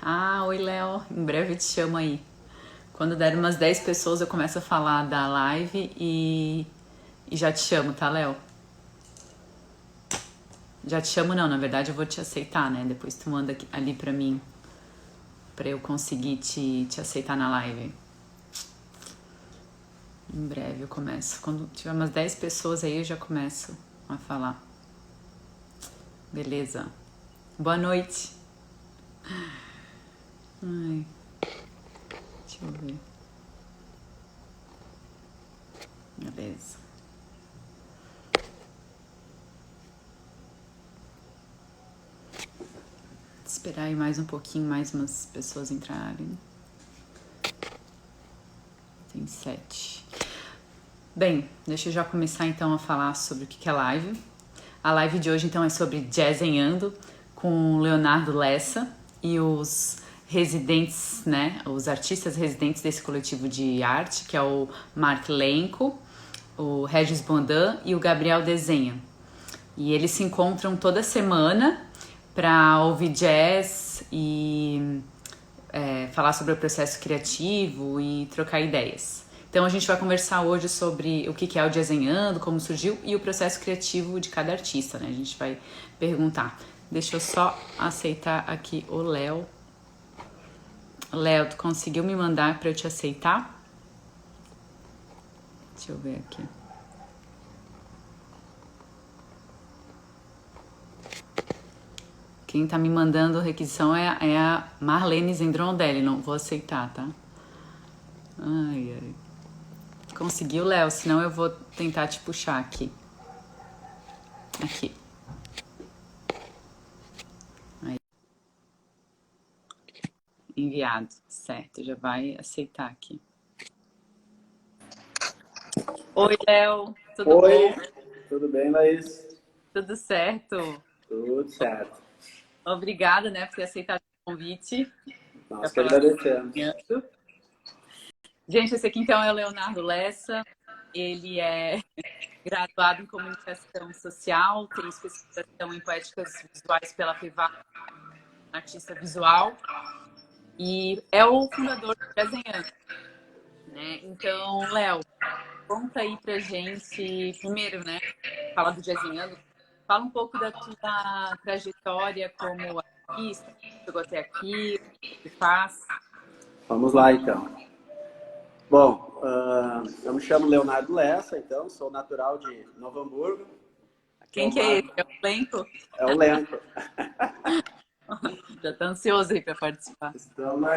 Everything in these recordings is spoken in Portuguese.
Ah, oi, Léo. Em breve eu te chamo aí. Quando der umas 10 pessoas, eu começo a falar da live e já te chamo, tá, Léo? Já te chamo não, na verdade eu vou te aceitar, né? Depois tu manda ali pra mim, pra eu conseguir te aceitar na live. Em breve eu começo. Quando tiver umas 10 pessoas aí, eu já começo a falar. Beleza? Boa noite. Ai, deixa eu ver. Beleza. Esperar aí mais um pouquinho, mais umas pessoas entrarem. Tem 7. Bem, deixa eu já começar então a falar sobre o que é live. A live de hoje então é sobre Jazzenhando com Leonardo Lessa e os residentes, né, os artistas residentes desse coletivo de arte, que é o Mark Lenco, o Regis Bondan e o Gabriel Desenha. E eles se encontram toda semana para ouvir jazz e falar sobre o processo criativo e trocar ideias. Então a gente vai conversar hoje sobre o que é o Desenhando, como surgiu e o processo criativo de cada artista, né? A gente vai perguntar. Deixa eu só aceitar aqui o Léo. Léo, tu conseguiu me mandar para eu te aceitar? Deixa eu ver aqui. Quem tá me mandando requisição é a Marlene Zendrondelli. Não vou aceitar, tá? Ai, ai. Conseguiu, Léo? Senão eu vou tentar te puxar aqui. Aqui. Aí. Enviado. Certo, já vai aceitar aqui. Oi, Léo. Tudo bom? Oi, tudo bem, Laís? Tudo certo? Tudo certo. Obrigada, né, por ter aceitado o convite para Nós que falar agradecemos. sobre. Gente, esse aqui então é o Leonardo Lessa. Ele é graduado em comunicação social, tem especialização em poéticas visuais pela Privada, artista visual, e é o fundador do Desenhando, né? Então, Léo, conta aí pra gente, primeiro, né? Fala do Desenhando, fala um pouco da tua trajetória como artista, chegou até aqui, o que faz. Vamos lá, então. Bom, eu me chamo Leonardo Lessa, então, sou natural de Novo Hamburgo. Aqui é Quem o que é esse? Marco, É o Lento? é o Lento. Já tá ansioso aí para participar. Estamos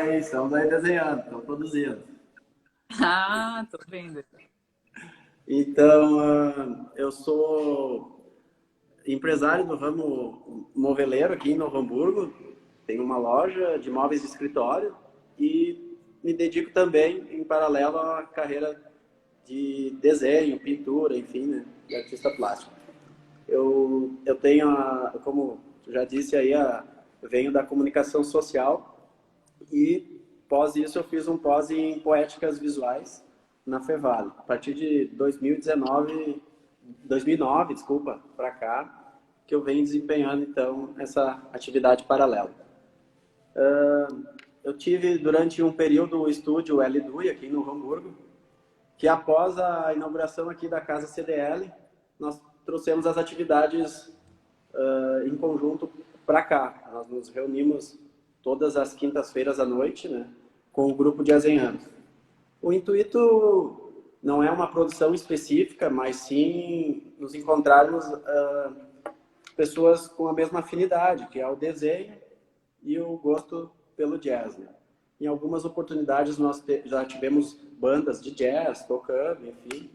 aí desenhando, estamos produzindo. Ah, tô vendo. Então, eu sou empresário do ramo moveleiro aqui em Novo Hamburgo. Tenho uma loja de móveis de escritório e me dedico também, em paralelo, à carreira de desenho, pintura, enfim, né, de artista plástico. Eu tenho, como tu já disse aí, eu venho da comunicação social e pós isso eu fiz um pós em poéticas visuais na Fevale. A partir de 2009, desculpa, para cá, que eu venho desempenhando então essa atividade paralela. Eu tive durante um período o estúdio L2 aqui no Hamburgo, que após a inauguração aqui da Casa CDL, nós trouxemos as atividades em conjunto para cá. Nós nos reunimos todas as quintas-feiras à noite, né, com o grupo de azenhanos. O intuito não é uma produção específica, mas sim nos encontrarmos pessoas com a mesma afinidade, que é o desenho e o gosto pelo jazz. Né? Em algumas oportunidades nós já tivemos bandas de jazz tocando, enfim.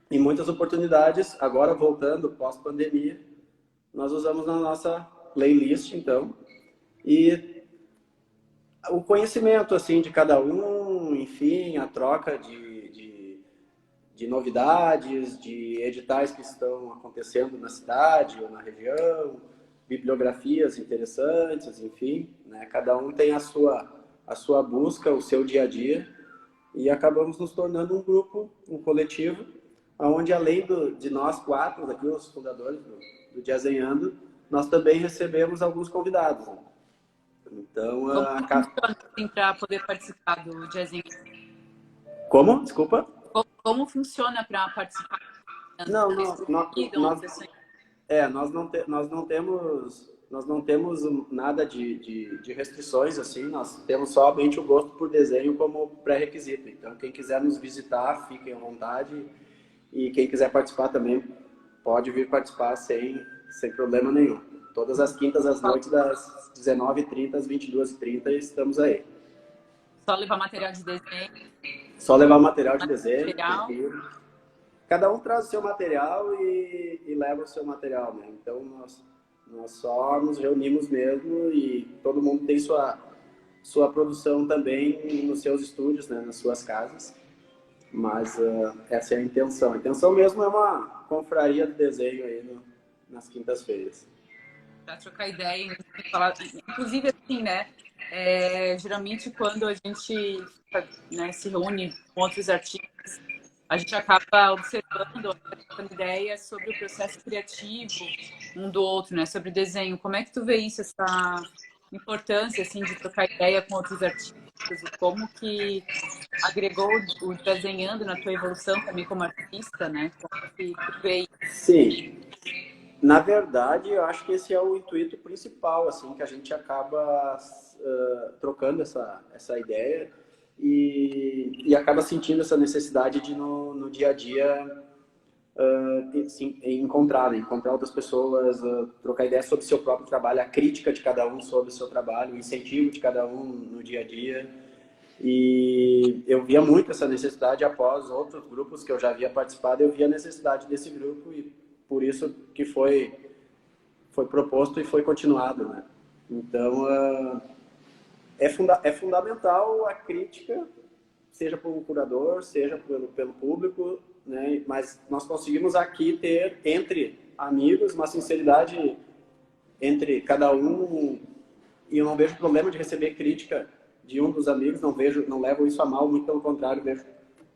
Em muitas oportunidades, agora voltando pós-pandemia, nós usamos na nossa playlist, então, e o conhecimento assim de cada um, enfim, a troca de novidades, de editais que estão acontecendo na cidade ou na região, bibliografias interessantes, enfim, né? Cada um tem a sua busca, o seu dia a dia, e acabamos nos tornando um grupo, um coletivo, onde além de nós quatro, aqui os fundadores do Desenhando, nós também recebemos alguns convidados. Né? Então, Como funciona assim, para poder participar do Jazzing? Como? Desculpa? Como funciona para participar? Não, Vocês convidam a pessoa? nós não temos nada de restrições, assim, nós temos somente o gosto por desenho como pré-requisito. Então, quem quiser nos visitar, fiquem à vontade, e quem quiser participar também pode vir participar sem problema nenhum. Todas as quintas às noites, das 19h30 às 22h30, estamos aí. Só levar material de desenho? Só levar o material de desenho, Material. cada um traz o seu material e leva o seu material, né? Então, nós só nos reunimos mesmo e todo mundo tem sua produção também nos seus estúdios, né? Nas suas casas. Mas essa é a intenção. A intenção mesmo é uma confraria de desenho aí nas quintas-feiras. Para trocar ideia, falar, inclusive assim, né? Geralmente quando a gente, né, se reúne com outros artistas, a gente acaba observando, trocando ideias sobre o processo criativo um do outro, né? Sobre o desenho. Como é que tu vê isso, essa importância assim de trocar ideia com outros artistas e como que agregou o desenhando na tua evolução também como artista, né? Como que tu vê isso? Sim. Na verdade, eu acho que esse é o intuito principal, assim, que a gente acaba trocando essa ideia e acaba sentindo essa necessidade de, no dia a dia, encontrar outras pessoas, trocar ideias sobre o seu próprio trabalho, a crítica de cada um sobre o seu trabalho, o incentivo de cada um no dia a dia. E eu via muito essa necessidade após outros grupos que eu já havia participado, eu via a necessidade desse grupo e por isso que foi proposto e foi continuado, né? Então, é fundamental a crítica, seja por um curador, seja pelo público, né? Mas nós conseguimos aqui ter, entre amigos, uma sinceridade entre cada um, e eu não vejo problema de receber crítica de um dos amigos, não levo isso a mal, muito pelo contrário, vejo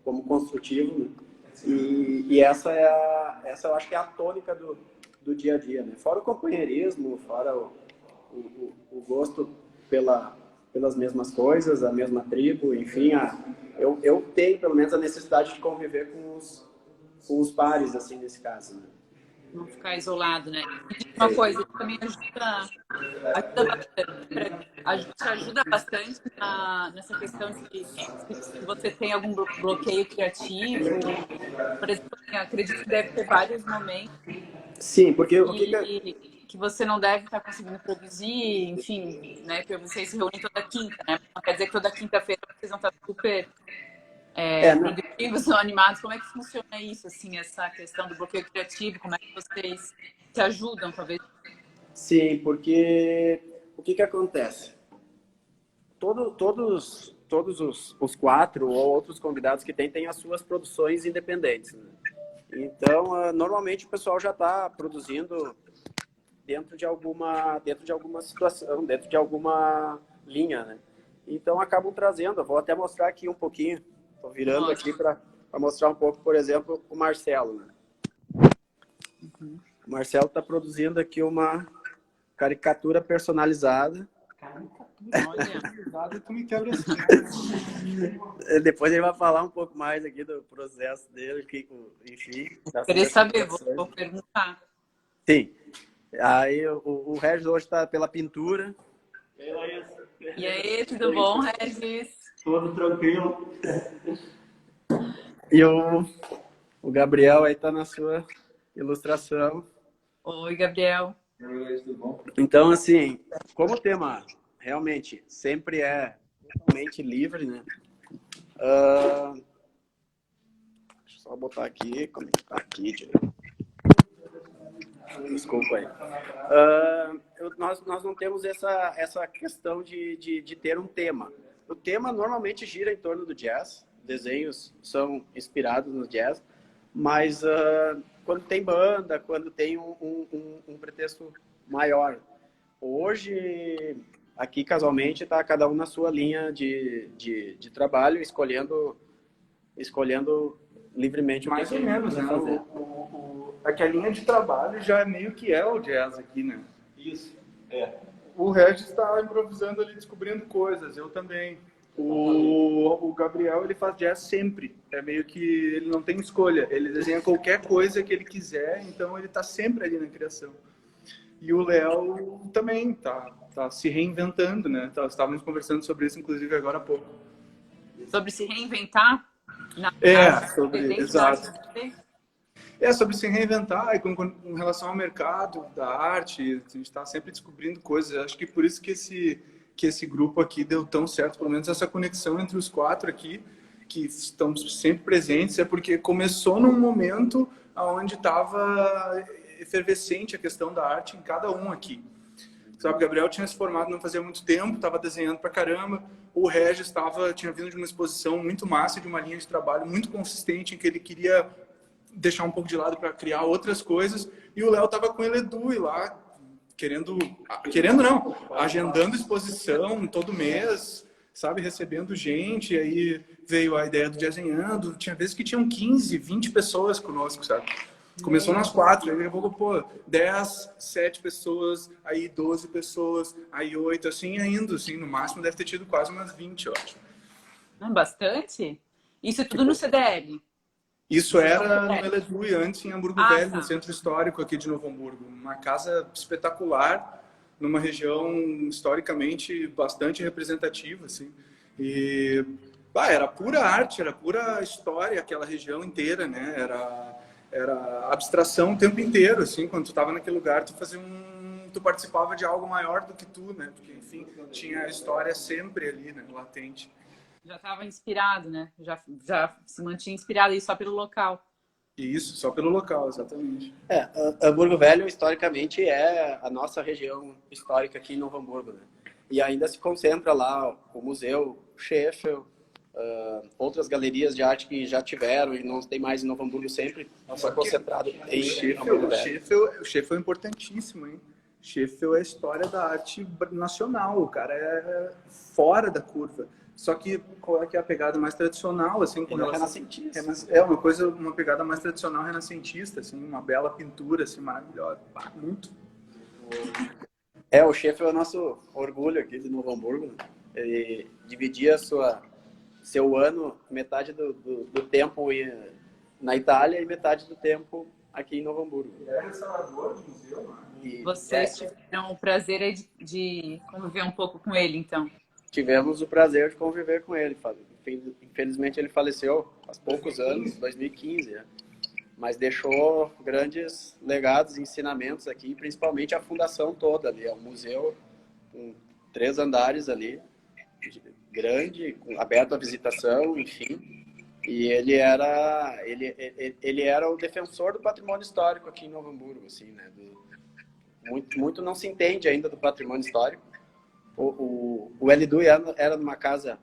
como construtivo, né? E essa eu acho que é a tônica do dia a dia, né? Fora o companheirismo, fora o gosto pelas mesmas coisas, a mesma tribo, enfim, eu tenho pelo menos a necessidade de conviver com os pares, assim, nesse caso, né? Não ficar isolado, né? E diz uma coisa, isso também ajuda bastante. A gente ajuda bastante nessa questão de se você tem algum bloqueio criativo. Por exemplo, assim, acredito que deve ter vários momentos Sim, porque que você não deve estar conseguindo produzir, enfim, né? Porque vocês se reúnem toda quinta, né? Não quer dizer que toda quinta-feira vocês vão estar super produtivos ou animados. Como é que funciona isso, assim, essa questão do bloqueio criativo? Como é que vocês se ajudam, talvez? Sim, porque o que acontece? Todos os quatro ou outros convidados que têm as suas produções independentes, né? Então, normalmente o pessoal já está produzindo dentro de alguma situação, dentro de alguma linha, né? Então, acabam trazendo. Eu vou até mostrar aqui um pouquinho. Estou virando aqui para mostrar um pouco, por exemplo, o Marcelo, né? O Marcelo está produzindo aqui uma caricatura personalizada. Olha. Tu me quebra assim. Depois ele vai falar um pouco mais aqui do processo dele, enfim. Queria saber, vou perguntar. Sim. Aí o Regis hoje está pela pintura. E aí, tudo bom, Regis? Tudo tranquilo. E o Gabriel aí está na sua ilustração. Oi, Gabriel. Tudo bom? Então, assim, como o tema realmente sempre é mente livre, né? Deixa eu só botar aqui, como é que tá aqui, desculpa aí. Nós não temos essa questão de ter um tema. O tema normalmente gira em torno do jazz, desenhos são inspirados no jazz, mas quando tem banda, quando tem um pretexto maior. Hoje, aqui casualmente, está cada um na sua linha de trabalho, escolhendo livremente o que Mais ou menos, né? fazer. Aqui a linha de trabalho já é meio que é o jazz aqui, né? Isso, o Regis está improvisando ali, descobrindo coisas, eu também. O Gabriel, ele faz jazz sempre. É meio que ele não tem escolha. Ele desenha qualquer coisa que ele quiser, então ele está sempre ali na criação. E o Léo também tá se reinventando, né? Estávamos conversando sobre isso, inclusive, agora há pouco. Sobre se reinventar? Exato. Sobre se reinventar e com relação ao mercado da arte, a gente está sempre descobrindo coisas. Acho que por isso que esse grupo aqui deu tão certo, pelo menos essa conexão entre os 4 aqui, que estão sempre presentes, é porque começou num momento onde estava efervescente a questão da arte em cada um aqui. Sabe, o Gabriel tinha se formado não fazia muito tempo, estava desenhando pra caramba. O Regis tinha vindo de uma exposição muito massa, de uma linha de trabalho muito consistente, em que ele queria deixar um pouco de lado para criar outras coisas. E o Léo estava com o Eledui lá, agendando exposição todo mês, sabe, recebendo gente. E aí veio a ideia do Desenhando. Tinha vezes que tinham 15, 20 pessoas conosco, sabe? Começou nas 4, aí daqui a pouco, 10, 7 pessoas, aí 12 pessoas, aí 8, assim, indo, assim, no máximo deve ter tido quase umas 20, eu acho. Bastante? Isso é tudo no CDL? Isso era no Eledui, antes em Hamburgo Velho, no centro histórico aqui de Novo Hamburgo. Uma casa espetacular, numa região historicamente bastante representativa, assim. E era pura arte, era pura história, aquela região inteira, né? Era abstração o tempo inteiro, assim. Quando tu estava naquele lugar, tu participava de algo maior do que tu, né? Porque, enfim, tinha a história sempre ali, né? Latente. Já estava inspirado, né? Já se mantinha inspirado aí só pelo local. Isso, só pelo local, exatamente. Hamburgo Velho, historicamente, é a nossa região histórica aqui em Novo Hamburgo, né? E ainda se concentra lá o museu, o Sheffield, outras galerias de arte que já tiveram e não tem mais em Novo Hamburgo, sempre está concentrado em Hamburgo Velho. O Sheffield é importantíssimo, hein? Sheffield é a história da arte nacional, o cara é fora da curva. Só que qual é que é a pegada mais tradicional, assim, com relação... renascentista. Uma pegada mais tradicional renascentista, assim, uma bela pintura, assim, maravilhosa. Muito. O Sheffield é o nosso orgulho aqui de Novo Hamburgo, né? Ele dividia seu ano, metade do tempo na Itália e metade do tempo aqui em Novo Hamburgo. Ele é restaurador de museu, né? Vocês tiveram o prazer de conviver um pouco com ele, então? Tivemos o prazer de conviver com ele. Infelizmente ele faleceu há poucos anos, 2015, né? Mas deixou grandes legados e ensinamentos aqui, principalmente a fundação toda ali. É um museu com 3 andares ali, grande, aberto à visitação, enfim. E ele era o defensor do patrimônio histórico aqui em Novo Hamburgo, assim, né? Muito não se entende ainda do patrimônio histórico. O Eledui era numa casa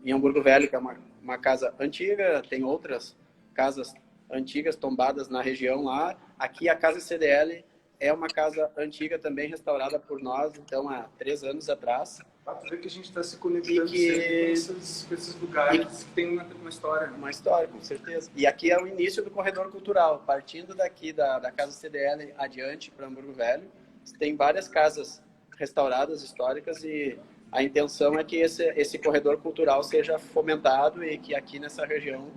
em Hamburgo Velho, que é uma casa antiga, tem outras casas antigas tombadas na região lá. Aqui a casa CDL é uma casa antiga também, restaurada por nós, então há 3 anos atrás. Tu vê que a gente está se conectando com esses lugares que tem uma história. Uma história, com certeza. E aqui é o início do corredor cultural. Partindo daqui da casa CDL adiante para Hamburgo Velho, tem várias casas restauradas, históricas, e a intenção é que esse corredor cultural seja fomentado e que aqui nessa região,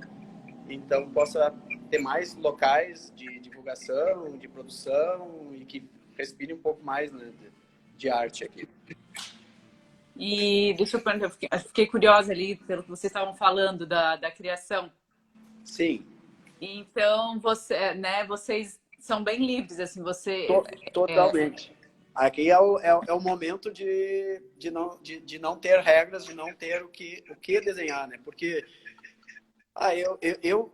então, possa ter mais locais de divulgação, de produção e que respire um pouco mais, né, de arte aqui. E deixa eu perguntar, eu fiquei curiosa ali pelo que vocês estavam falando da criação. Sim. Então, vocês são bem livres, assim, Totalmente. Aqui é o momento de não ter regras, de não ter o que desenhar, né? Porque eu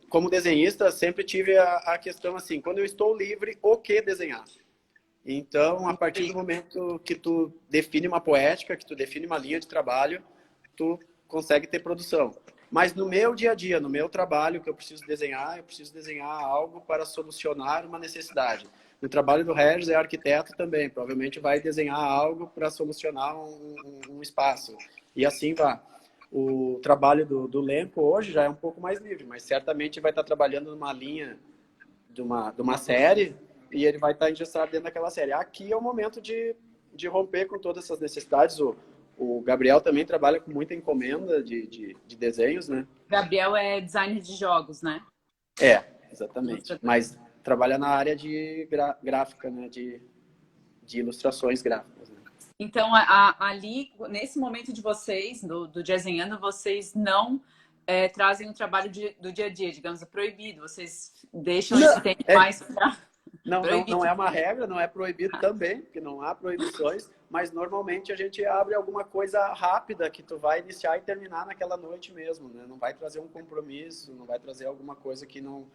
como desenhista, sempre tive a questão assim, quando eu estou livre, o que desenhar? Então, a partir do momento que tu define uma poética, que tu define uma linha de trabalho, tu consegue ter produção. Mas no meu dia a dia, no meu trabalho, que eu preciso desenhar algo para solucionar uma necessidade. No trabalho do Regis é arquiteto também, provavelmente vai desenhar algo para solucionar um espaço. E assim vai. O trabalho do Lempo hoje já é um pouco mais livre, mas certamente vai estar trabalhando numa linha de uma série e ele vai estar engessado dentro daquela série. Aqui é o momento de romper com todas essas necessidades. O Gabriel também trabalha com muita encomenda de desenhos, né? Gabriel é designer de jogos, né? É, exatamente. Mas trabalha na área de gráfica, né? De ilustrações gráficas, né? Então, ali, nesse momento de vocês, do Desenhando, vocês não trazem o trabalho do dia a dia, digamos, é proibido. Vocês deixam esse tempo mais para... Não é uma regra, não é proibido também, porque não há proibições, mas normalmente a gente abre alguma coisa rápida que tu vai iniciar e terminar naquela noite mesmo, né? Não vai trazer um compromisso, não vai trazer alguma coisa que não,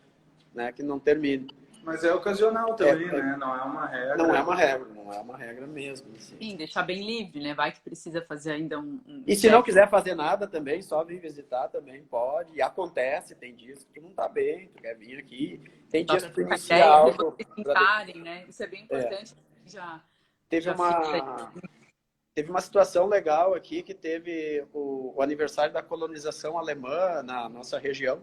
né, que não termine. Mas é ocasional também, né? Não é uma regra. Não é uma regra mesmo. Assim. Sim, deixar bem livre, né? Vai que precisa fazer ainda E se não quiser fazer nada também, só vir visitar também pode. E acontece, tem dias que tu não tá bem, tu quer vir aqui. Tem dias que tu inicia algo... Tentarem, né? Isso é bem importante. Teve uma situação legal aqui que teve o aniversário da colonização alemã na nossa região.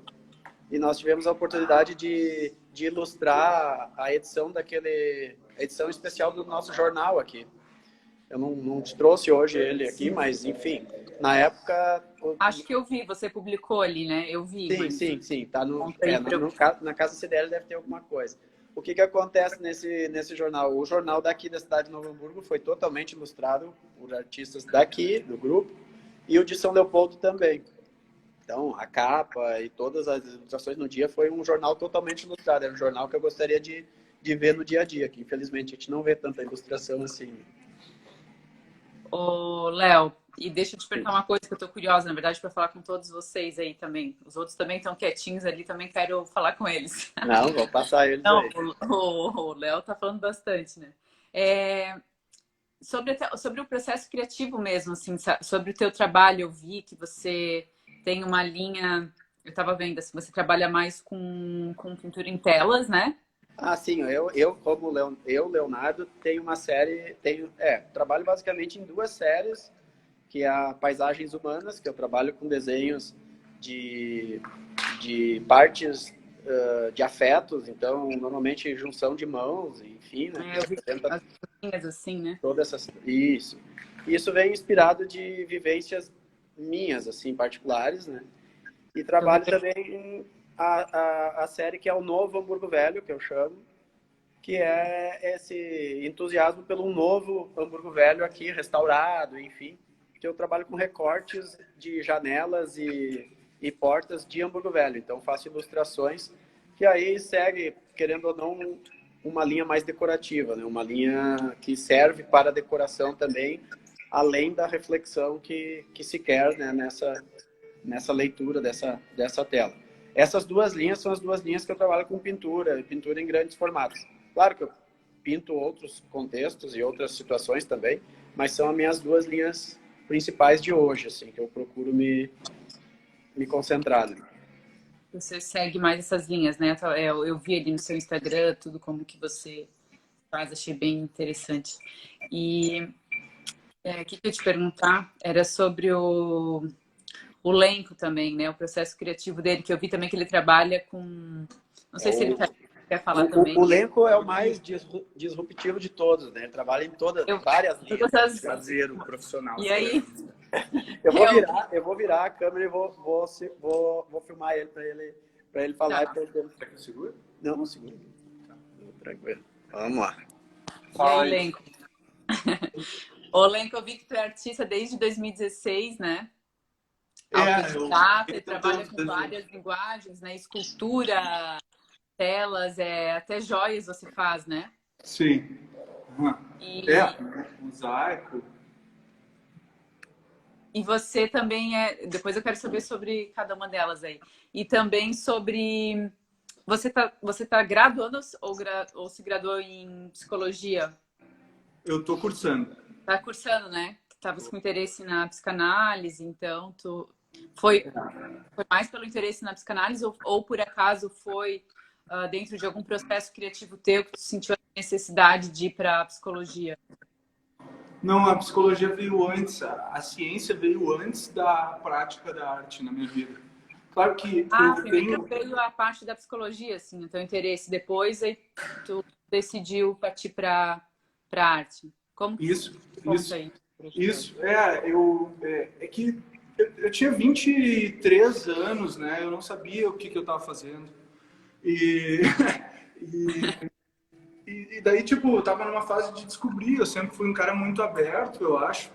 E nós tivemos a oportunidade de ilustrar a edição edição especial do nosso jornal aqui. Eu não te trouxe hoje ele aqui, mas enfim, na época... Acho que eu vi, você publicou ali, né? Eu vi. Sim. Tá na Casa CDL deve ter alguma coisa. O que acontece nesse jornal? O jornal daqui da cidade de Novo Hamburgo foi totalmente ilustrado por artistas daqui, do grupo, e o de São Leopoldo também. Então, a capa e todas as ilustrações no dia foi um jornal totalmente ilustrado. Era um jornal que eu gostaria de ver no dia a dia, que infelizmente a gente não vê tanta ilustração assim. Ô, Léo, e deixa eu te perguntar uma coisa que eu tô curiosa, na verdade, para falar com todos vocês aí também. Os outros também estão quietinhos ali, também quero falar com eles. Não, vou passar eles não, aí. O Léo tá falando bastante, né? Sobre o processo criativo mesmo, assim, sobre o teu trabalho, eu vi que você tem uma linha, eu estava vendo, assim, você trabalha mais com pintura em telas, né? Ah, sim, como Leonardo, tenho uma série, trabalho basicamente em 2 séries, que é a Paisagens Humanas, que eu trabalho com desenhos de partes de afetos, então, normalmente junção de mãos, enfim, né? Eu vi as linhas assim, né? Isso. Isso vem inspirado de vivências minhas, assim, particulares, né? E trabalho também a série que é o Novo Hamburgo Velho, que eu chamo, que é esse entusiasmo pelo novo Hamburgo Velho aqui, restaurado, enfim. Que eu trabalho com recortes de janelas e portas de Hamburgo Velho. Então, faço ilustrações que aí segue, querendo ou não, uma linha mais decorativa, né? Uma linha que serve para decoração também, além da reflexão que se quer, né, nessa leitura dessa tela. Essas 2 linhas são as 2 linhas que eu trabalho com pintura em grandes formatos. Claro que eu pinto outros contextos e outras situações também, mas são as minhas 2 linhas principais de hoje, assim, que eu procuro me concentrar. Né? Você segue mais essas linhas, né? Eu vi ali no seu Instagram tudo como que você faz, achei bem interessante. E o que eu ia te perguntar era sobre o Lenco também, né? O processo criativo dele, que eu vi também que ele trabalha com... Não sei se ele quer falar também. O Lenco é o mais disruptivo de todos, né? Ele trabalha em várias linhas. Caseiro, profissional. E aí... Eu vou virar a câmera e vou filmar ele para ele falar. Tá. Quer que eu segure? Não segura. Tranquilo. Vamos lá. E aí, Lenco? Ô, Lenco, eu vi que tu é artista desde 2016, né? Autodidata, trabalha com várias linguagens, né? Escultura, telas, até joias você faz, né? Sim. Mosaico. E você também depois eu quero saber sobre cada uma delas aí. E também sobre... Você tá graduando ou se graduou em psicologia? Eu tô cursando. Tá cursando, né? Estavas com interesse na psicanálise, então foi mais pelo interesse na psicanálise ou por acaso foi dentro de algum processo criativo teu que tu sentiu a necessidade de ir para a psicologia? Não, a psicologia veio antes, a ciência veio antes da prática da arte na minha vida. Claro que Ah, eu primeiro tenho... veio a parte da psicologia, assim, o teu interesse. Depois aí tu decidiu partir para arte. Como que Isso, conta isso, aí? Pra gente. isso. É que eu tinha 23 anos, né? Eu não sabia o que eu estava fazendo. E, e, e daí, tipo, eu tava numa fase de descobrir. Eu sempre fui um cara muito aberto, eu acho.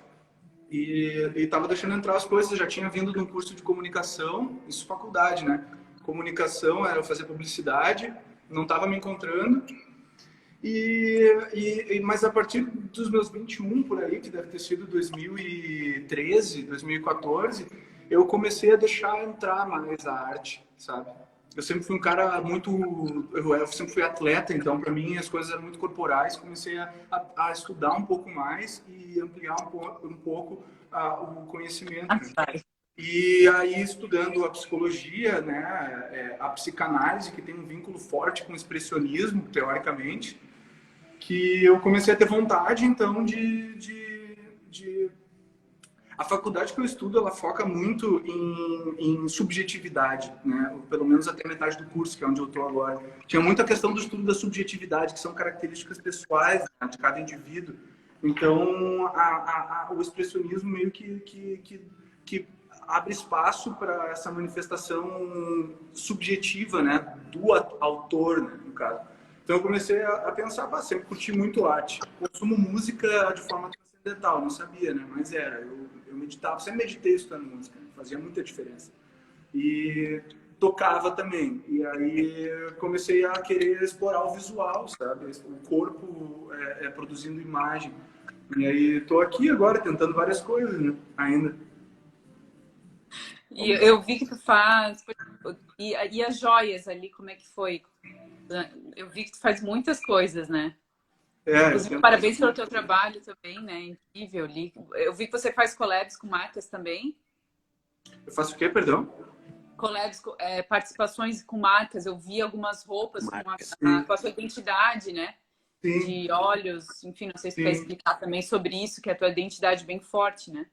E tava deixando entrar as coisas. Eu já tinha vindo de um curso de comunicação, isso faculdade, né? Comunicação, era eu fazer publicidade, não tava me encontrando. Mas a partir dos meus 21 por aí, que deve ter sido 2013, 2014, eu comecei a deixar entrar mais a arte, sabe? Eu sempre fui um cara muito... Eu sempre fui atleta, então para mim as coisas eram muito corporais. Comecei a estudar um pouco mais e ampliar um pouco o conhecimento, Ah, né? vai. E aí, estudando a psicologia, né, a psicanálise, que tem um vínculo forte com o expressionismo, teoricamente, que eu comecei a ter vontade, então, de... A faculdade que eu estudo, ela foca muito em subjetividade, né? Pelo menos até metade do curso, que é onde eu estou agora. Tinha muita questão do estudo da subjetividade, que são características pessoais, né, de cada indivíduo. Então, o expressionismo meio que abre espaço para essa manifestação subjetiva, né? Do autor, né, no caso. Então eu comecei a pensar, sempre curti muito arte. Consumo música de forma transcendental, não sabia, né? Mas era. Eu meditava, sempre meditei estudando música, né? Fazia muita diferença. E tocava também. E aí comecei a querer explorar o visual, sabe? O corpo produzindo imagem. E aí estou aqui agora tentando várias coisas, né? Ainda. E eu vi que tu faz. E as joias ali, como é que foi? Eu vi que tu faz muitas coisas, né? Eu Inclusive, tento parabéns pelo fazer. teu trabalho também, né? Incrível ali. Eu vi que você faz collabs com marcas também. Eu faço o quê, perdão? Collabs, participações com marcas. Eu vi algumas roupas Sim, com a sua identidade, né? sim, De olhos, enfim, não sei se tu quer sim. explicar também sobre isso, que é a tua identidade bem forte, né?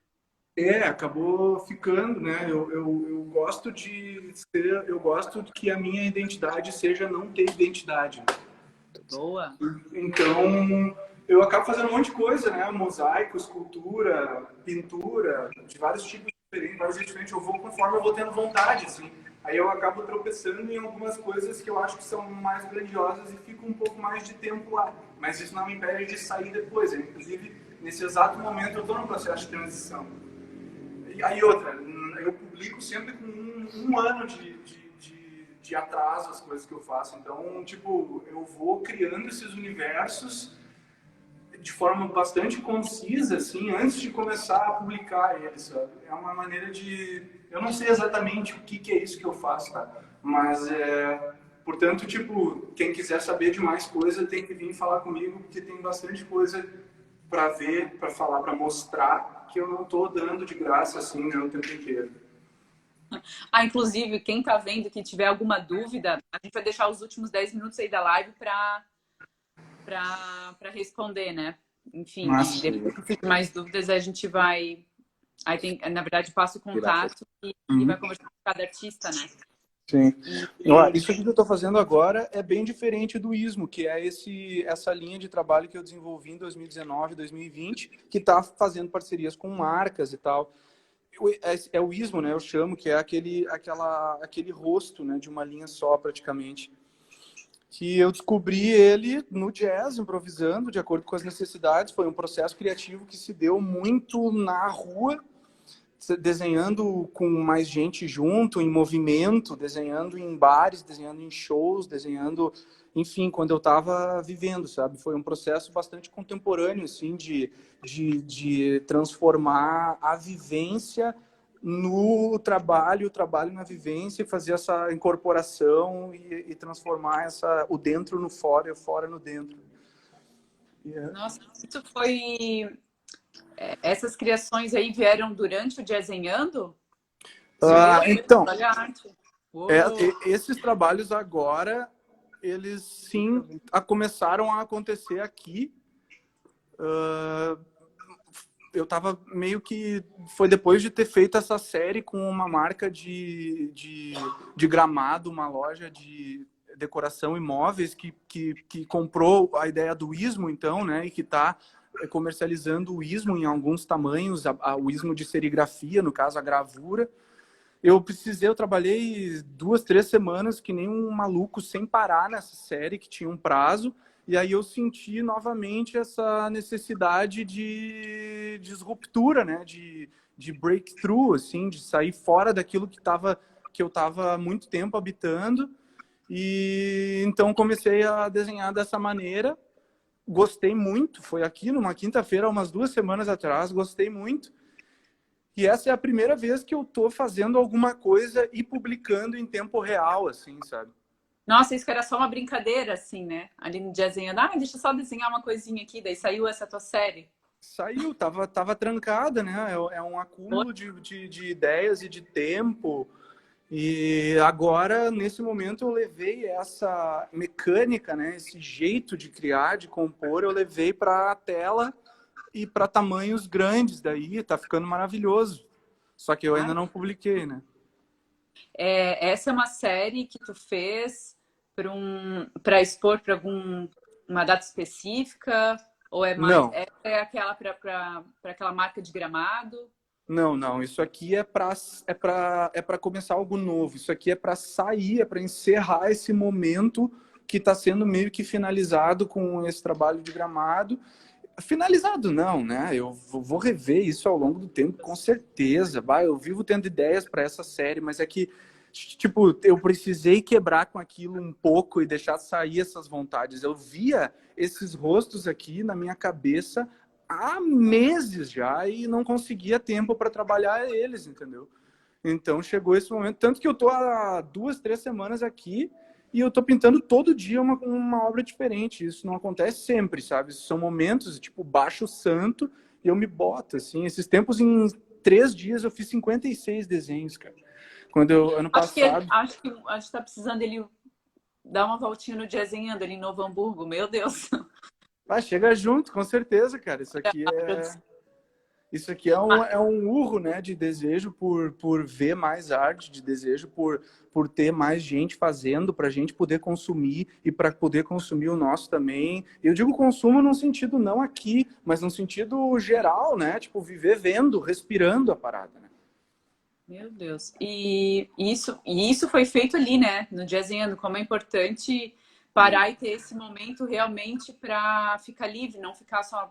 Acabou ficando, né? Eu gosto de ser, eu gosto que a minha identidade seja não ter identidade. Boa. Então, eu acabo fazendo um monte de coisa, né? Mosaico, escultura, pintura, de vários tipos diferentes, vários jeitos diferentes. Eu vou conforme eu vou tendo vontade, assim. Aí eu acabo tropeçando em algumas coisas que eu acho que são mais grandiosas e fico um pouco mais de tempo lá. Mas isso não me impede de sair depois. Inclusive, nesse exato momento, eu estou no processo de transição. E aí outra, eu publico sempre com um ano de atraso as coisas que eu faço. Então, tipo, eu vou criando esses universos de forma bastante concisa, assim, antes de começar a publicar eles, sabe? É uma maneira de... Eu não sei exatamente o que é isso que eu faço, tá? Mas, portanto, tipo, quem quiser saber de mais coisa tem que vir falar comigo, porque tem bastante coisa para ver, para falar, para mostrar que eu não estou dando de graça, assim, né, o tempo inteiro. Ah, inclusive, quem tá vendo que tiver alguma dúvida, a gente vai deixar os últimos 10 minutos aí da live para responder, né? Enfim, e Mas, depois se tiver mais dúvidas, a gente vai. Aí tem, na verdade, passa o contato e vai uhum. conversar com cada artista, né? Sim. Ó, E isso aqui que eu estou fazendo agora é bem diferente do ISMO, que é essa linha de trabalho que eu desenvolvi em 2019, 2020, que está fazendo parcerias com marcas e tal. É o ISMO, né? Eu chamo, que é aquele rosto, né, de uma linha só, praticamente. Que eu descobri ele no jazz, improvisando, de acordo com as necessidades. Foi um processo criativo que se deu muito na rua, desenhando com mais gente junto, em movimento, desenhando em bares, desenhando em shows, desenhando, enfim, quando eu estava vivendo, sabe? Foi um processo bastante contemporâneo, assim, de transformar a vivência no trabalho, o trabalho na vivência, e fazer essa incorporação e transformar o dentro no fora e o fora no dentro. nossa, isso foi. Essas criações aí vieram durante o Desenhando? Meu Deus, Então, olha a arte. Uou. esses trabalhos agora, eles sim começaram a acontecer aqui. eu tava meio que... Foi depois de ter feito essa série com uma marca de Gramado, uma loja de decoração e móveis que comprou a ideia do Ismo, então, né? E que está comercializando o Ismo em alguns tamanhos, o Ismo de serigrafia, no caso, a gravura. Eu trabalhei 2, 3 semanas que nem um maluco, sem parar nessa série, que tinha um prazo. E aí eu senti novamente essa necessidade de disruptura, né? De breakthrough, assim, de sair fora daquilo que eu estava há muito tempo habitando. E então comecei a desenhar dessa maneira. Gostei muito. Foi aqui numa quinta-feira, umas 2 semanas atrás, gostei muito. E essa é a primeira vez que eu tô fazendo alguma coisa e publicando em tempo real, assim, sabe? Nossa, isso que era só uma brincadeira, assim, né? Ali no desenhando, deixa eu só desenhar uma coisinha aqui, daí saiu essa tua série. Saiu, tava trancada, né? É um acúmulo de ideias e de tempo. E agora, nesse momento, eu levei essa mecânica, né? Esse jeito de criar, de compor, eu levei para a tela e para tamanhos grandes. Daí tá ficando maravilhoso. Só que eu ainda não publiquei, né? Essa é uma série que tu fez para expor para uma data específica? Ou é mais? Não. É aquela para aquela marca de Gramado? Não. Isso aqui é para começar algo novo. Isso aqui é para sair, é para encerrar esse momento que está sendo meio que finalizado com esse trabalho de Gramado. Finalizado não, né? Eu vou rever isso ao longo do tempo, com certeza. Eu vivo tendo ideias para essa série, mas é que, tipo, eu precisei quebrar com aquilo um pouco e deixar sair essas vontades. Eu via esses rostos aqui na minha cabeça há meses já e não conseguia tempo para trabalhar eles, entendeu? Então chegou esse momento, tanto que eu tô há 2, 3 semanas aqui e eu tô pintando todo dia uma obra diferente. Isso não acontece sempre, sabe? São momentos, tipo, baixo o santo e eu me boto, assim. Esses tempos, em 3 dias, eu fiz 56 desenhos, cara. Ano passado... Acho que tá precisando ele dar uma voltinha no desenhando ali em Novo Hamburgo, meu Deus. chega junto, com certeza, cara. Isso aqui é um urro, né, de desejo por ver mais arte, de desejo por ter mais gente fazendo, para a gente poder consumir e para poder consumir o nosso também. Eu digo consumo num sentido não aqui, mas num sentido geral, né? Tipo, viver vendo, respirando a parada, né? Meu Deus. E isso foi feito ali, né? No desenhando, como é importante parar e ter esse momento realmente para ficar livre, não ficar só,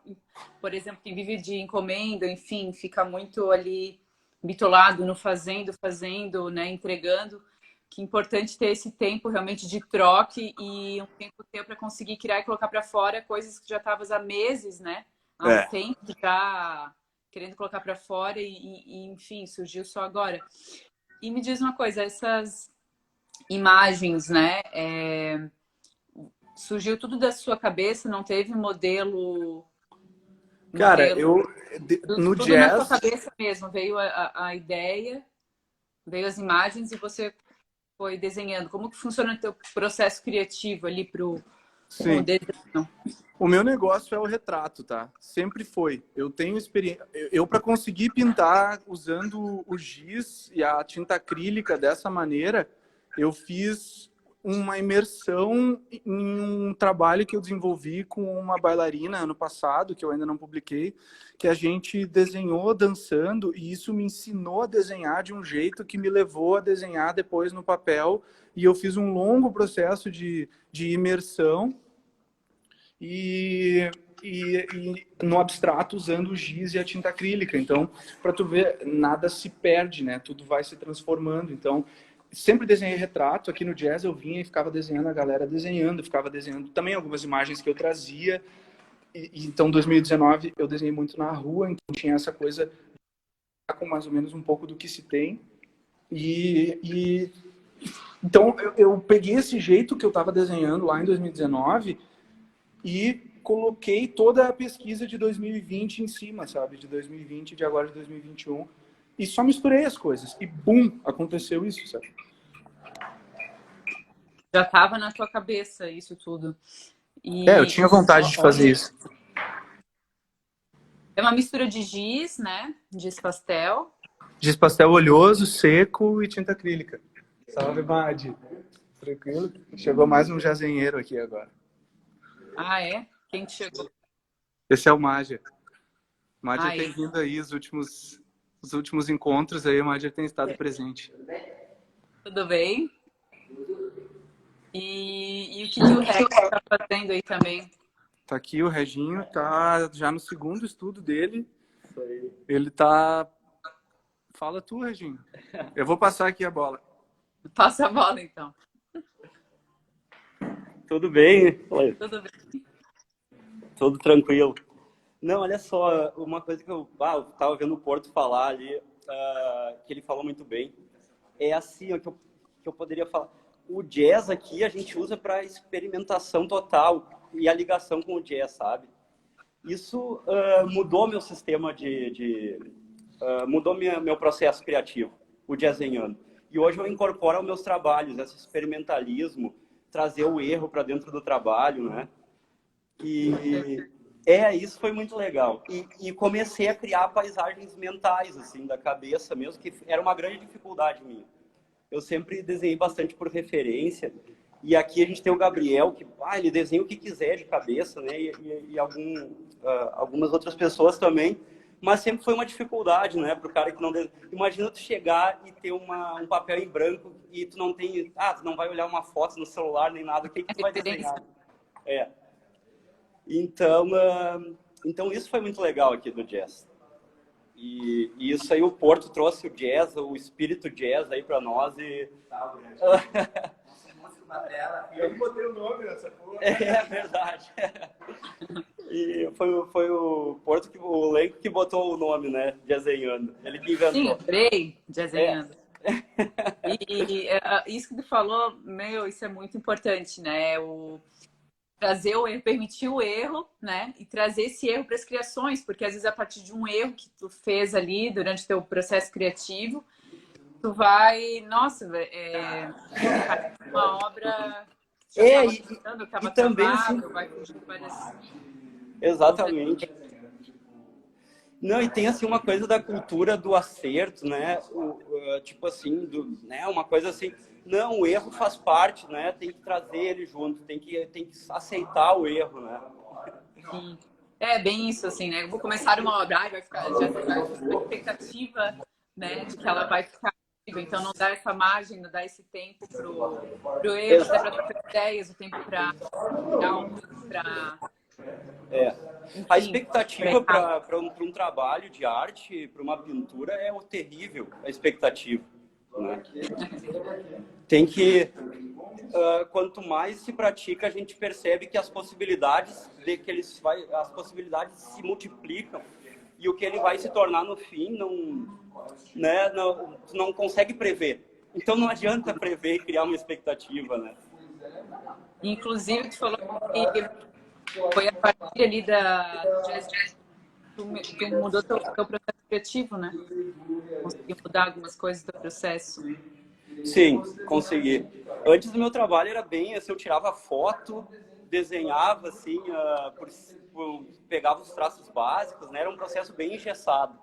por exemplo, quem vive de encomenda, enfim, fica muito ali bitolado no fazendo, né, entregando. Que é importante ter esse tempo realmente de troca e um tempo teu para conseguir criar e colocar para fora coisas que já estavas há meses, né? Há um tempo já querendo colocar para fora e, enfim, surgiu só agora. E me diz uma coisa, essas imagens, né? Surgiu tudo da sua cabeça, não teve modelo. Cara, no tudo jazz. Na sua cabeça mesmo, veio a ideia, veio as imagens e você foi desenhando. Como que funciona o teu processo criativo ali pro desenho? O meu negócio é o retrato, tá? Sempre foi. Eu tenho experiência. Eu para conseguir pintar usando o giz e a tinta acrílica dessa maneira, eu fiz uma imersão em um trabalho que eu desenvolvi com uma bailarina ano passado, que eu ainda não publiquei, que a gente desenhou dançando e isso me ensinou a desenhar de um jeito que me levou a desenhar depois no papel. E eu fiz um longo processo de imersão e no abstrato usando o giz e a tinta acrílica. Então, para tu ver, nada se perde, né? Tudo vai se transformando. Então, sempre desenhei retrato. Aqui no jazz eu vinha e ficava desenhando, a galera desenhando, ficava desenhando também algumas imagens que eu trazia. Então, 2019 eu desenhei muito na rua, então tinha essa coisa com mais ou menos um pouco do que se tem. Então, eu peguei esse jeito que eu estava desenhando lá em 2019 e coloquei toda a pesquisa de 2020 em cima, sabe? De 2020 e de agora de 2021. E só misturei as coisas. E, bum, aconteceu isso, sabe? Já estava na tua cabeça isso tudo. Eu tinha vontade de fazer isso. É uma mistura de giz, né? Giz pastel. Giz pastel oleoso, seco e tinta acrílica. Salve, Madi. Tranquilo? Chegou mais um jazenheiro aqui agora. Ah, é? Quem que chegou? Esse é o Mágia. Mádia Ah, tem vindo aí os últimos encontros aí, a Mádia tem estado presente. tudo bem? E o que o Rex está fazendo aí também? Tá aqui o Reginho, tá já no segundo estudo dele. Ele tá... Fala tu, Reginho. Eu vou passar aqui a bola. Passa a bola, então. Tudo bem? Tudo bem. Tudo tranquilo. Não, olha só, uma coisa que eu tava vendo o Porto falar ali, que ele falou muito bem, é assim, ó, que eu poderia falar. O jazz aqui a gente usa para experimentação total e a ligação com o jazz, sabe? Isso mudou meu sistema mudou meu processo criativo, o jazzenhando. E hoje eu incorporo aos meus trabalhos esse experimentalismo, trazer o erro para dentro do trabalho, né? E isso foi muito legal. E comecei a criar paisagens mentais, assim, da cabeça mesmo, que era uma grande dificuldade minha. Eu sempre desenhei bastante por referência. E aqui a gente tem o Gabriel, que ele desenha o que quiser de cabeça, né? E algumas outras pessoas também. Mas sempre foi uma dificuldade, né? Para o cara que não desenha. Imagina tu chegar e ter um papel em branco e tu não tem... tu não vai olhar uma foto no celular nem nada. O que tu vai desenhar? Então isso foi muito legal aqui do jazz. E isso aí o Porto trouxe o jazz, o espírito jazz aí para nós e... Eu botei o nome nessa porra. É verdade. E foi o Porto, o Lenco que botou o nome, né? Jazzenhando. Ele que inventou. Sim, lembrei, Jazzenhando. Isso que tu falou, isso é muito importante, né? Trazer o erro, permitir o erro, né? E trazer esse erro para as criações, porque às vezes a partir de um erro que tu fez ali durante o teu processo criativo, tu vai, nossa, uma obra que já estava também travado, assim, vai fugir várias... Exatamente. Não, e tem assim uma coisa da cultura do acerto, né? Tipo assim, né? Uma coisa assim, não, o erro faz parte, né? Tem que trazer ele junto, tem que aceitar o erro, né? Sim. É bem isso, assim, né? Eu vou começar uma obra, vai ficar já a expectativa, né, de que ela vai ficar. Então não dá essa margem, não dá esse tempo pro erro, até para trocar ideias, o tempo para A expectativa para um trabalho de arte, para uma pintura, é terrível, a expectativa. Né? Tem que... quanto mais se pratica, a gente percebe que as possibilidades se multiplicam e o que ele vai se tornar no fim não consegue prever. Então não adianta prever e criar uma expectativa, né? Inclusive, tu falou que foi a partir ali da jazz, tu mudou teu processo criativo, né? Conseguiu mudar algumas coisas do processo. Sim, consegui. Antes do meu trabalho era bem assim, eu tirava foto, desenhava assim, pegava os traços básicos, né? Era um processo bem engessado.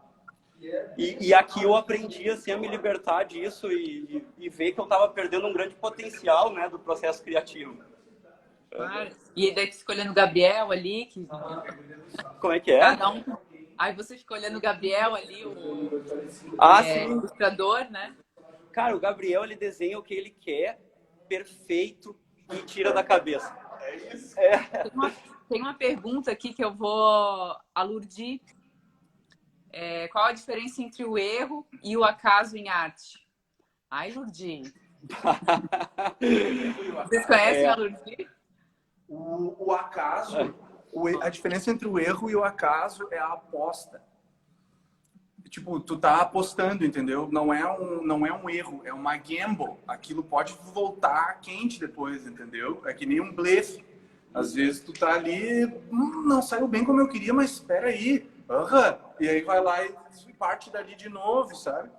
E aqui eu aprendi assim a me libertar disso e ver que eu estava perdendo um grande potencial, né, do processo criativo. Claro. E daí tu ficou olhando o Gabriel ali, que... Como é que é? Cada um... Aí você ficou olhando o Gabriel ali, o ilustrador, né? Cara, o Gabriel, ele desenha o que ele quer, perfeito, e tira da cabeça. É isso. Tem uma pergunta aqui que eu vou aludir. Qual a diferença entre o erro e o acaso em arte? Ai, Lourdes. Vocês conhecem a Lourdes? O acaso, a diferença entre o erro e o acaso é a aposta. Tipo, tu tá apostando, entendeu? Não é um erro, é uma gamble. Aquilo pode voltar quente depois, entendeu? É que nem um blefe. Às vezes tu tá ali, não saiu bem como eu queria, mas espera aí. E aí vai lá e parte dali de novo, sabe?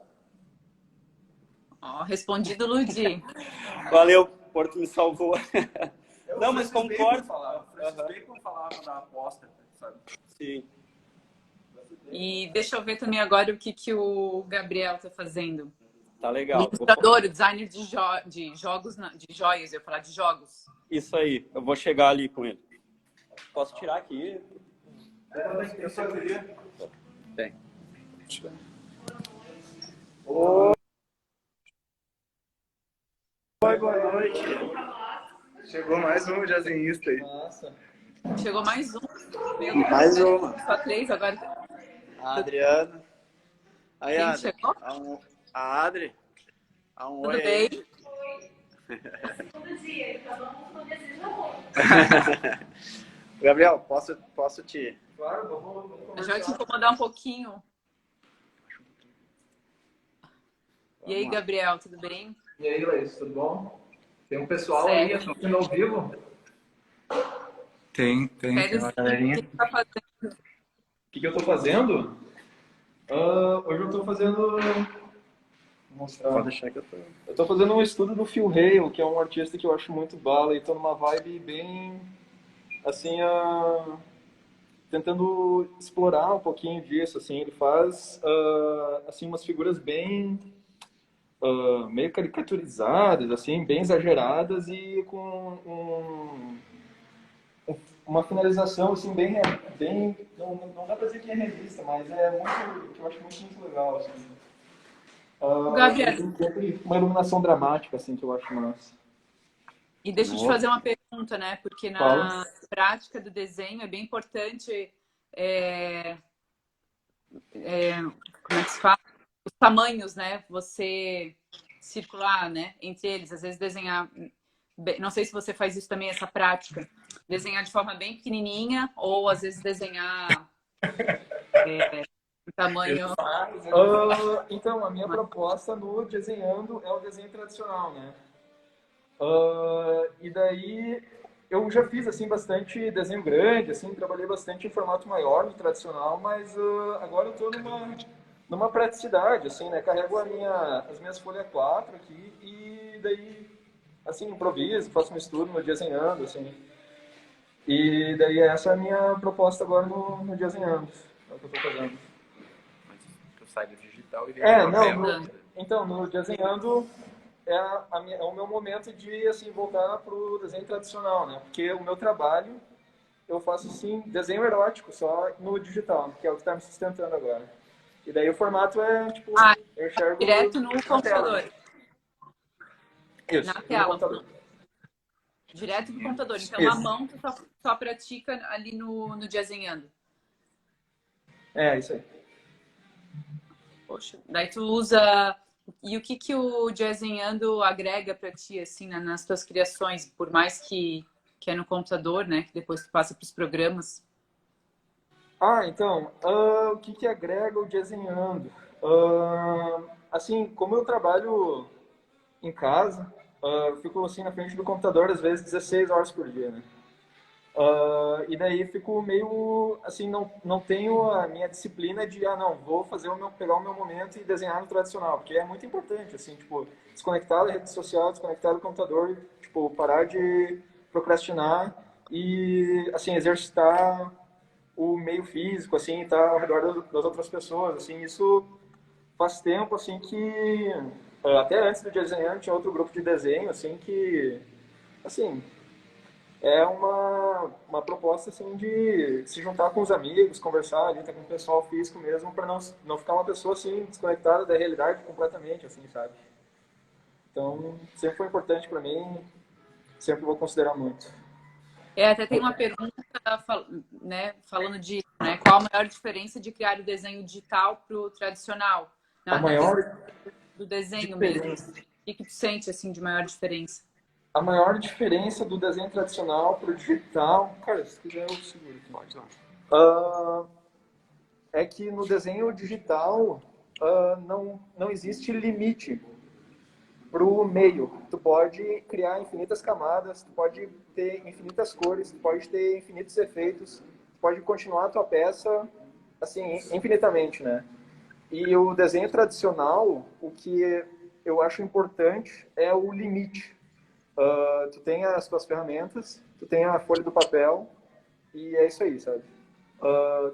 Respondido, Ludi. Valeu, Porto me salvou. Não, mas Francis concordo. Bacon falava da aposta, sabe? Sim. E deixa eu ver também agora o que o Gabriel tá fazendo. Tá O legal. ilustrador, o designer de jogos, de joias, eu ia falar de jogos. Isso aí, eu vou chegar ali com ele. Posso tirar aqui? Eu só queria... Bem. Oi, boa noite. Chegou mais um jazinhista aí. Nossa. Chegou mais um. Meu Deus, Mais uma. só 3 agora. A Adriana. Aí, Quem Adri. chegou? A Adri. Tudo Oi bem? aí. Gabriel, posso te... Claro, vamos Eu já te incomodar um pouquinho. E aí, Gabriel, tudo bem? E aí, Laís, tudo bom? Tem um pessoal Sério? aí assistindo ao vivo? Tem Sério, uma sim. galerinha. O que você tá fazendo? O que eu tô fazendo? Hoje eu tô fazendo... Vou mostrar. Pode deixar que eu tô... Eu tô fazendo um estudo do Phil Hale, que é um artista que eu acho muito bala, e tô numa vibe bem, assim, tentando explorar um pouquinho disso, assim. Ele faz, assim, umas figuras bem, meio caricaturizadas, assim, bem exageradas e com uma finalização, assim, bem não dá pra dizer que é realista, mas é muito, eu acho muito legal, assim. Gabriel, Tem sempre uma iluminação dramática, assim, que eu acho massa. e deixa eu te fazer uma pergunta, né? Porque Fala. na prática do desenho é bem importante, como é que se fala? Os tamanhos, né? Você circular, né? Entre eles, às vezes desenhar. Não sei se você faz isso também, essa prática. Desenhar de forma bem pequenininha ou às vezes desenhar em tamanho. Então, a minha proposta no desenhando é o desenho tradicional, né? E daí eu já fiz assim bastante desenho grande, assim, trabalhei bastante em formato maior no tradicional, mas agora eu estou numa praticidade, assim, né? Carrego as minhas folhas 4 aqui e daí assim improviso, faço um estudo no desenhando, assim. E daí essa é a minha proposta agora no desenhando, é o que eu estou fazendo. Eu saio do digital e Então, no desenhando é o meu momento de assim voltar pro desenho tradicional, né? Porque o meu trabalho eu faço assim desenho erótico só no digital, que é o que está me sustentando agora. E daí o formato é tipo eu enxergo direto no na tela, computador. né? Isso, Na no tela. computador. Direto no computador. Então, a Isso. mão tu só pratica ali no desenhando. É, isso aí. Poxa. Daí tu usa. E o que o desenhando agrega para ti, assim, nas tuas criações? Por mais que é no computador, né? Que depois tu passa para os programas. Então, o que agrega o desenhando? Assim, como eu trabalho em casa, eu fico assim na frente do computador às vezes 16 horas por dia, né? E daí fico meio assim, não tenho a minha disciplina de, não, vou pegar o meu momento e desenhar no tradicional, porque é muito importante, assim, tipo, desconectar da rede social, desconectar do computador, tipo, parar de procrastinar e, assim, exercitar o meio físico, assim, estar ao redor das outras pessoas, assim, isso faz tempo, assim, que até antes do desenhando tinha outro grupo de desenho, assim, que, assim, é uma proposta assim de se juntar com os amigos, conversar ali, tá com o pessoal físico mesmo, para não ficar uma pessoa assim desconectada da realidade completamente, assim, sabe? Então, sempre foi importante para mim, sempre vou considerar muito. Até tem uma pergunta, né, falando disso, né? Qual a maior diferença de criar o desenho digital para o tradicional? A Na questão maior do desenho mesmo. diferença, O que tu sente, assim, de maior diferença? a maior diferença do desenho tradicional para o digital, cara, se quiser eu seguro aqui. Pode lá. É que no desenho digital não existe limite para o meio. Tu pode criar infinitas camadas, tu pode ter infinitas cores, tu pode ter infinitos efeitos, tu pode continuar a tua peça assim infinitamente, né? E o desenho tradicional, o que eu acho importante é o limite. Tu tem as tuas ferramentas, tu tem a folha do papel e é isso aí, sabe?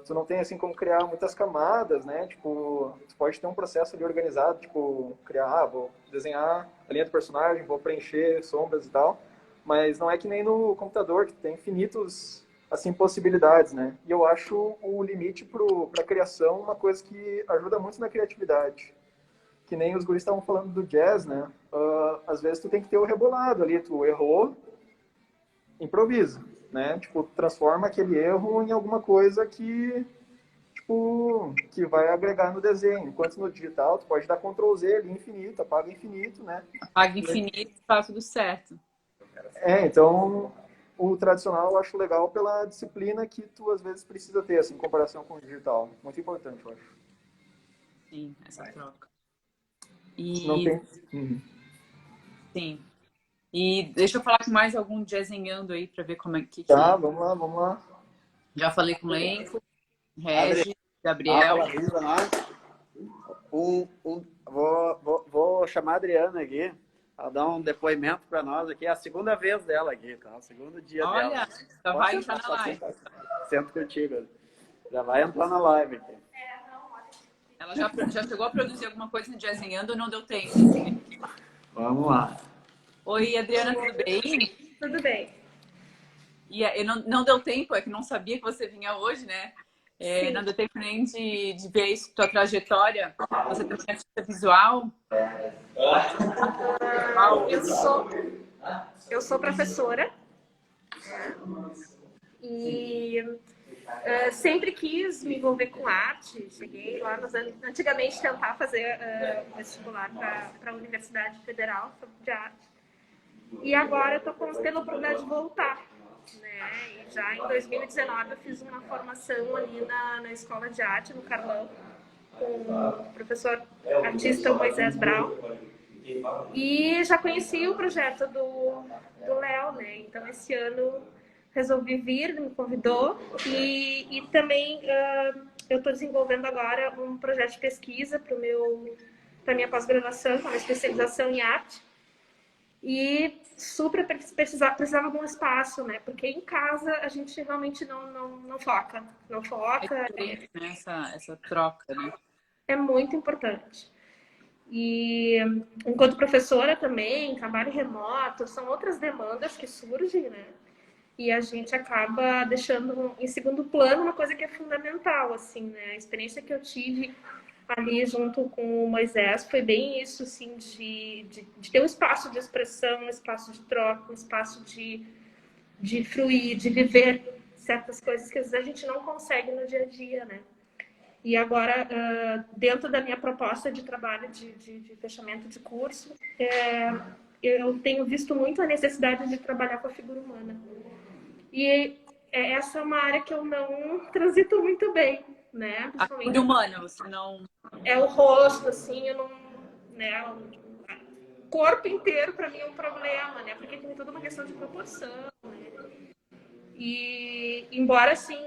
Tu não tem assim como criar muitas camadas, né? Tipo, tu pode ter um processo ali organizado, tipo, criar, vou desenhar a linha do personagem, vou preencher sombras e tal, mas não é que nem no computador, que tem infinitos, assim, possibilidades, né? E eu acho o limite para criação uma coisa que ajuda muito na criatividade. Que nem os guris estavam falando do jazz, né? Às vezes tu tem que ter o rebolado ali, tu errou, improvisa, né? Tipo, transforma aquele erro em alguma coisa que, tipo, que vai agregar no desenho. Enquanto no digital, tu pode dar Ctrl Z ali infinito, apaga infinito, né? Apaga infinito, tá tudo certo. Então, o tradicional eu acho legal pela disciplina que tu às vezes precisa ter, assim, em comparação com o digital. Muito importante, eu acho. Sim, essa troca. Não E, tem... Uhum. sim. E deixa eu falar com mais algum desenhando aí para ver como é que... Tá, vamos lá, vamos lá. Já falei com o Lenco, Adri, Regi, Gabriel. Vou chamar a Adriana aqui. Ela dá um depoimento para nós aqui. É a segunda vez dela aqui, tá? O segundo dia dela. Olha, já vai entrar na live. Sento contigo. Já vai entrar na live aqui. Ela já chegou a produzir alguma coisa no Desenhando ou não deu tempo? Vamos lá. Oi, Adriana, tudo bem? Tudo bem. E não deu tempo, é que não sabia que você vinha hoje, né? Não deu tempo nem de ver isso, tua trajetória. Você também é artista visual? Eu sou professora e sempre quis me envolver com arte. Cheguei lá nos anos... Antigamente, tentar fazer vestibular para a Universidade Federal de Arte. E agora eu estou tendo a oportunidade de voltar. Né? E já em 2019 eu fiz uma formação ali na Escola de Arte, no Carlão, com o professor artista Moisés Brown. E já conheci o projeto do Léo, né? Então esse ano resolvi vir, ele me convidou. E também eu estou desenvolvendo agora um projeto de pesquisa para minha pós-graduação, para minha especialização em arte. E super precisava de um espaço, né? Porque em casa a gente realmente não foca. Não foca. Né? Essa troca, né? É muito importante. E enquanto professora também, trabalho remoto, são outras demandas que surgem, né? E a gente acaba deixando em segundo plano uma coisa que é fundamental, assim, né? A experiência que eu tive ali junto com o Moisés foi bem isso, assim, de ter um espaço de expressão, um espaço de troca, um espaço de fruir, de viver certas coisas que às vezes a gente não consegue no dia a dia, né? E agora, dentro da minha proposta de trabalho de fechamento de curso, eu tenho visto muito a necessidade de trabalhar com a figura humana. E essa é uma área que eu não transito muito bem, né? A figura humana, você não... É o rosto, assim, eu não... Né? O corpo inteiro, para mim, é um problema, né? Porque tem toda uma questão de proporção, né? E, embora, assim,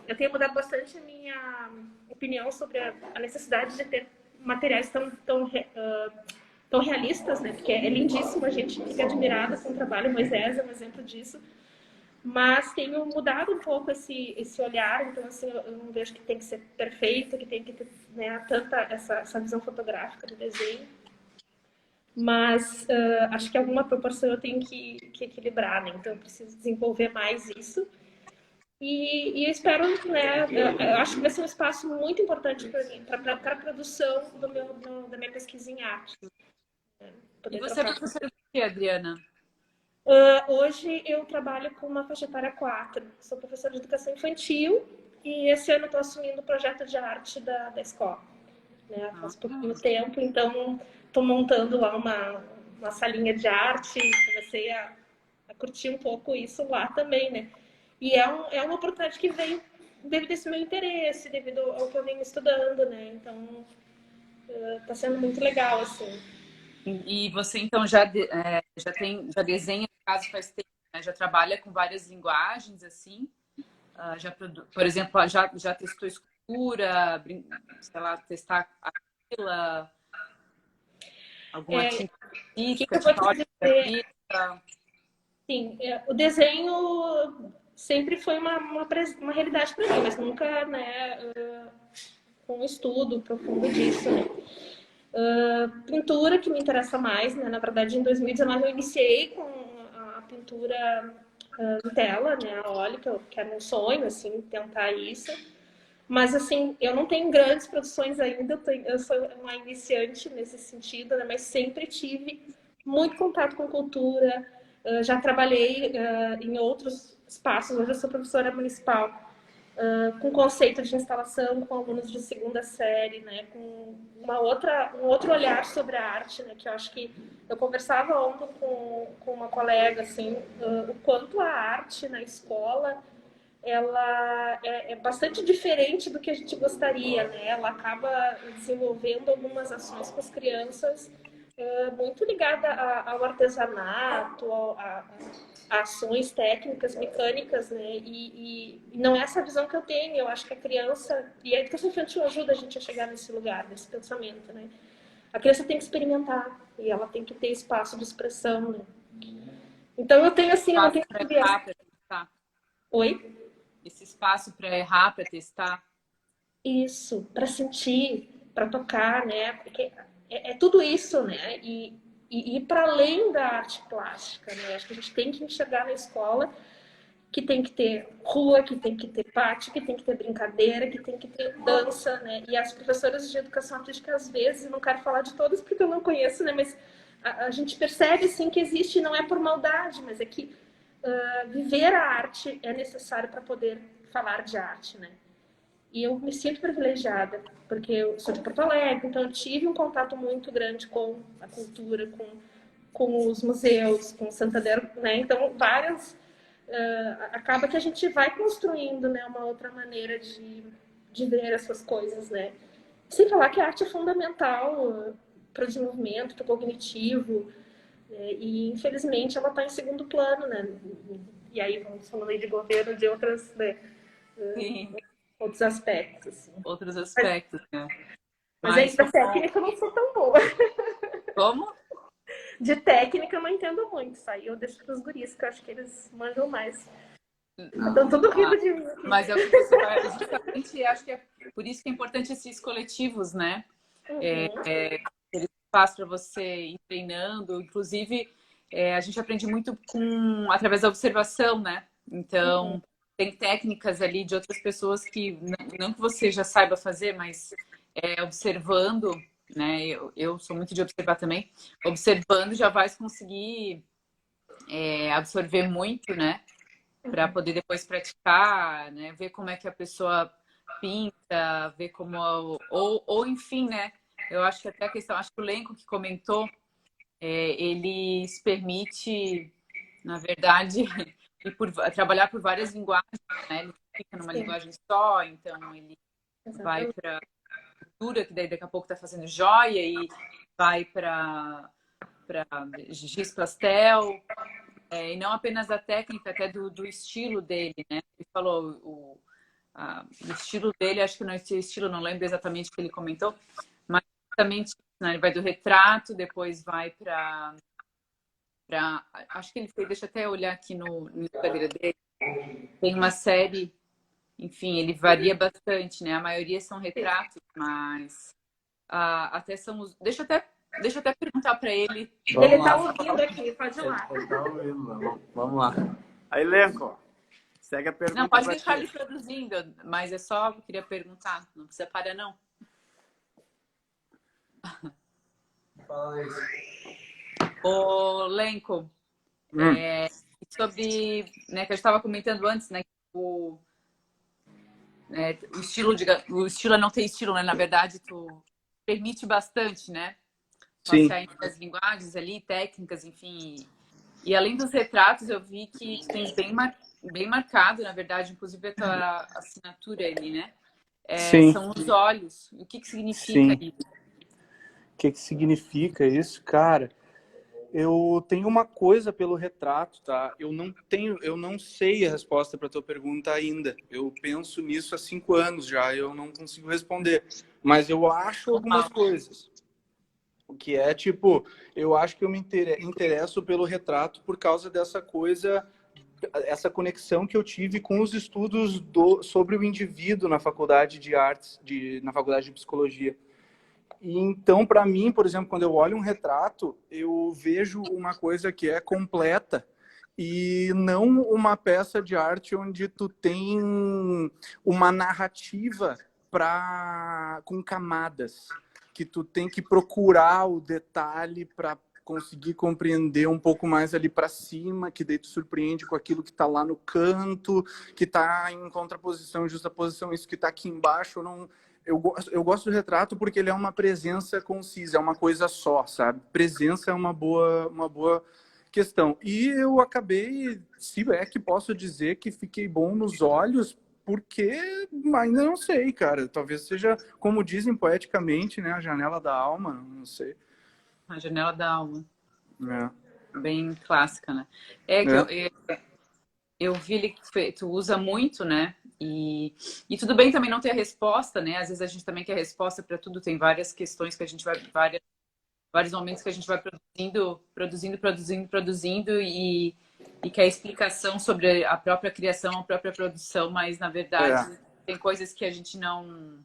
eu tenha mudado bastante a minha opinião sobre a necessidade de ter materiais tão realistas, né? Porque é lindíssimo, a gente fica admirada com o trabalho. Moisés é um exemplo disso. Mas tenho mudado um pouco esse olhar, então assim, eu não vejo que tem que ser perfeito, que tem que ter, né, tanta essa visão fotográfica do desenho. Mas acho que alguma proporção eu tenho que equilibrar, né? Então eu preciso desenvolver mais isso. E eu espero, né? Eu acho que vai ser um espaço muito importante para mim, para a produção da minha pesquisa em arte. Né? E você é professora de quê, Adriana? Hoje eu trabalho com uma faixa etária 4. Sou professora de educação infantil e esse ano estou assumindo o projeto de arte da escola. Né? Faz pouquinho tempo, então estou montando lá uma salinha de arte e comecei a curtir um pouco isso lá também, né? E é uma oportunidade que veio devido a esse meu interesse, devido ao que eu venho estudando, né? Então está sendo muito legal, assim. E você, então, já desenha, no caso, faz tempo, né? Já trabalha com várias linguagens, assim? Por exemplo, já testou escultura, sei lá, testar aquila, alguma tinta que específica, eu vou te dizer? grafita? Sim, o desenho sempre foi uma realidade para mim, mas nunca, né, com um estudo profundo disso, né. Pintura que me interessa mais, né, na verdade em 2019 eu iniciei com a pintura em tela, né, a óleo, que era um sonho, assim, tentar isso. Mas, assim, eu não tenho grandes produções ainda, eu sou uma iniciante nesse sentido, né? Mas sempre tive muito contato com cultura, já trabalhei em outros espaços, hoje eu sou professora municipal, com conceito de instalação, com alunos de segunda série, né? Com um outro olhar sobre a arte, né? Que eu acho que eu conversava ontem com uma colega, assim, o quanto a arte na escola ela é bastante diferente do que a gente gostaria, né? Ela acaba desenvolvendo algumas ações com as crianças muito ligada ao artesanato, a ações técnicas, mecânicas, né? E não é essa visão que eu tenho. Eu acho que a criança e a educação infantil ajuda a gente a chegar nesse lugar, nesse pensamento, né? A criança tem que experimentar e ela tem que ter espaço de expressão, né? Então eu tenho assim, eu não tenho que ver. Oi? Esse espaço para errar, para testar. Isso, para sentir, para tocar, né? Porque é tudo isso, né? E ir para além da arte plástica, né? Acho que a gente tem que enxergar na escola que tem que ter rua, que tem que ter pátio, que tem que ter brincadeira, que tem que ter dança, né? E as professoras de educação artística, às vezes, não quero falar de todas porque eu não conheço, né? Mas a gente percebe, assim, que existe, não é por maldade, mas é que viver a arte é necessário para poder falar de arte, né? E eu me sinto privilegiada, porque eu sou de Porto Alegre, então eu tive um contato muito grande com a cultura, com os museus, com o Santander, né? Então, várias... acaba que a gente vai construindo, né, uma outra maneira de ver essas coisas, né? Sem falar que a arte é fundamental para o desenvolvimento, para o cognitivo, e infelizmente ela está em segundo plano, né? E aí vamos falando aí de governo, de outras, né, outros aspectos. Assim. Outros aspectos, né? Mas aí da técnica eu não sou tão boa. Como? De técnica eu não entendo muito, isso aí eu deixo para os guris, que eu acho que eles manjam mais. Estão tudo rindo de mim aqui. Mas é o que você vai, justamente, acho que é por isso que é importante esses coletivos, né? Eles fazem para você ir treinando, inclusive a gente aprende muito através da observação, né? Então, tem técnicas ali de outras pessoas que não que você já saiba fazer, mas observando, né? Eu sou muito de observar também. Observando já vai conseguir absorver muito, né? Para poder depois praticar, né? Ver como é que a pessoa pinta, ver como... Ou enfim, né? Eu acho que até a questão... Acho que o Lenco que comentou, ele se permite, na verdade, trabalhar por várias linguagens, né? Ele fica numa linguagem só, então ele vai para cultura, que daí daqui a pouco está fazendo joia, e vai para giz pastel, e não apenas da técnica, até do estilo dele, né? Ele falou o estilo dele, acho que não é esse estilo, não lembro exatamente o que ele comentou, mas exatamente, né? Ele vai do retrato, depois vai para acho que ele fez, deixa eu até olhar aqui no Instagram dele, tem uma série, enfim, ele varia bastante, né? A maioria são retratos, mas até são os... Deixa eu até perguntar para ele. Ele tá ouvindo aqui, pode ir lá. Ele tá ouvindo, vamos lá. Aí, Lenco, segue a pergunta. Não, pode deixar ele produzindo, mas é só, eu queria perguntar, não precisa parar, não. Fala isso. Ô, Lenco, sobre, né, que eu estava comentando antes, né, o estilo é não ter estilo, né, na verdade, tu permite bastante, né, passar entre as linguagens ali, técnicas, enfim, e além dos retratos, eu vi que tu tens bem marcado, na verdade, inclusive a tua assinatura ali, né, são os olhos, o que significa isso? O que significa isso, cara? Eu tenho uma coisa pelo retrato, tá? Eu não sei a resposta para tua pergunta ainda. Eu penso nisso há 5 anos já, eu não consigo responder. Mas eu acho algumas coisas. O que tipo, eu acho que eu me interesso pelo retrato por causa dessa coisa essa conexão que eu tive com os estudos sobre o indivíduo na faculdade de artes, na faculdade de psicologia. E então, para mim, por exemplo, quando eu olho um retrato, eu vejo uma coisa que é completa e não uma peça de arte onde tu tem uma narrativa com camadas, que tu tem que procurar o detalhe para conseguir compreender um pouco mais ali para cima, que daí tu surpreende com aquilo que está lá no canto, que está em contraposição, justaposição, isso que está aqui embaixo. Eu gosto do retrato porque ele é uma presença concisa, é uma coisa só, sabe? Presença é uma boa questão. E eu acabei, se é que posso dizer que fiquei bom nos olhos, porque ainda não sei, cara. Talvez seja, como dizem poeticamente, né? A janela da alma, não sei. A janela da alma. É. Bem clássica, né? Eu vi que tu usa muito, né? E tudo bem também não ter a resposta, né? Às vezes a gente também quer resposta para tudo. Tem várias questões que a gente vai... vários momentos que a gente vai produzindo e quer explicação sobre a própria criação, a própria produção, mas na verdade tem coisas que a gente não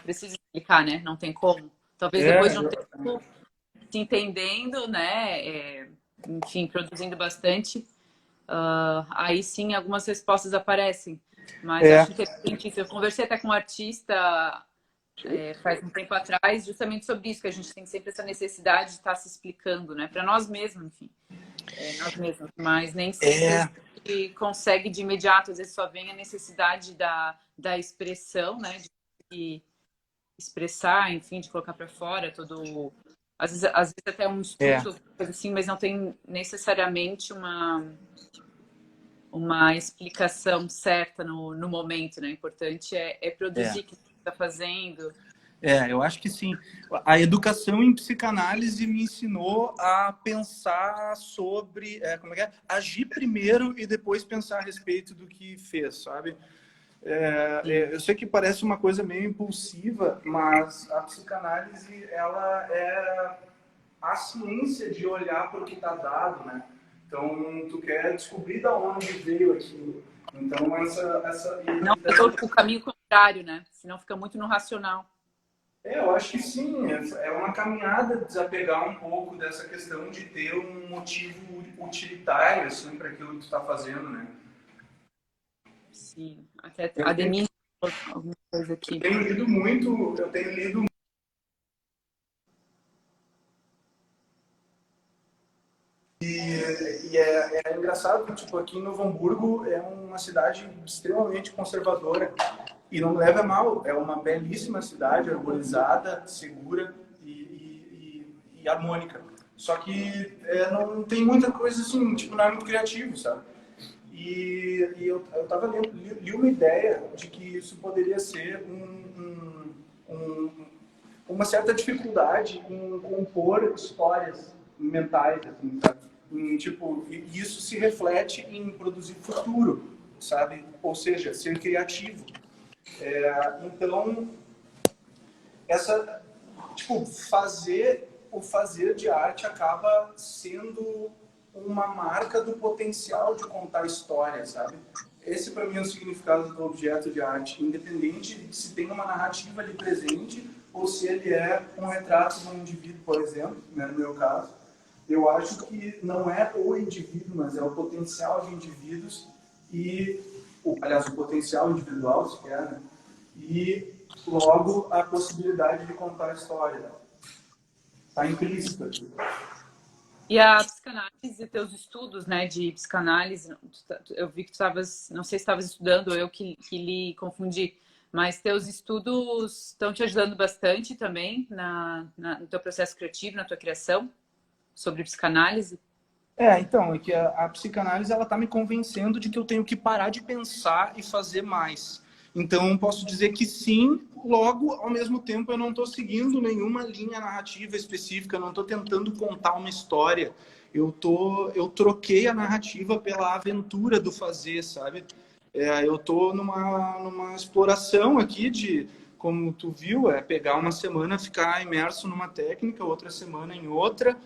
precisa explicar, né? Não tem como. Talvez depois de um tempo se entendendo, né? Enfim, produzindo bastante, aí sim algumas respostas aparecem. Mas eu acho interessante isso. Eu conversei até com um artista faz um tempo atrás, justamente sobre isso, que a gente tem sempre essa necessidade de estar se explicando, né? Para nós mesmos, enfim. Nós mesmos. Mas nem sempre a gente consegue de imediato. Às vezes só vem a necessidade da expressão, né? De expressar, enfim, de colocar para fora todo... Às vezes até um estudo, coisa assim, mas não tem necessariamente uma explicação certa no momento, né? O importante é produzir o que você está fazendo. Eu acho que sim. A educação em psicanálise me ensinou a pensar sobre... como é que é? Agir primeiro e depois pensar a respeito do que fez, sabe? Eu sei que parece uma coisa meio impulsiva, mas a psicanálise, ela é a ciência de olhar para o que está dado, né? Então, tu quer descobrir de onde veio aquilo. Então, Não, o caminho contrário, né? Senão fica muito no racional. Eu acho que sim. É uma caminhada desapegar um pouco dessa questão de ter um motivo utilitário, assim, para aquilo que tu está fazendo, né? Sim. Até a Denise falou alguma coisa aqui. Eu tenho lido muito... E é engraçado que, tipo, aqui em Novo Hamburgo é uma cidade extremamente conservadora. E não me leva a mal, é uma belíssima cidade, arborizada, segura e harmônica. Só que não tem muita coisa assim, tipo, não é muito criativo, sabe? E eu tava li uma ideia de que isso poderia ser uma certa dificuldade em compor histórias mentais, assim, sabe? Tipo, isso se reflete em produzir futuro, sabe? Ou seja, ser criativo. Então, tipo, o fazer de arte acaba sendo uma marca do potencial de contar história, sabe? Esse, para mim, é o significado do objeto de arte, independente de se tem uma narrativa ali presente ou se ele é um retrato de um indivíduo, por exemplo, né, no meu caso. Eu acho que não é o indivíduo, mas é o potencial de indivíduos aliás, o potencial individual, se quer, né? E, logo, a possibilidade de contar a história. Está implícito aqui. E a psicanálise, teus estudos, né, de psicanálise, eu vi que tu estavas, não sei se estavas estudando ou eu que lhe confundi, mas teus estudos estão te ajudando bastante também no teu processo criativo, na tua criação, sobre psicanálise? Então, é que a psicanálise, ela tá me convencendo de que eu tenho que parar de pensar e fazer mais. Então, posso dizer que sim, logo, ao mesmo tempo, eu não estou seguindo nenhuma linha narrativa específica, eu não estou tentando contar uma história. Eu troquei a narrativa pela aventura do fazer, sabe? Eu estou numa exploração aqui de, como tu viu, pegar uma semana, ficar imerso numa técnica, outra semana em outra,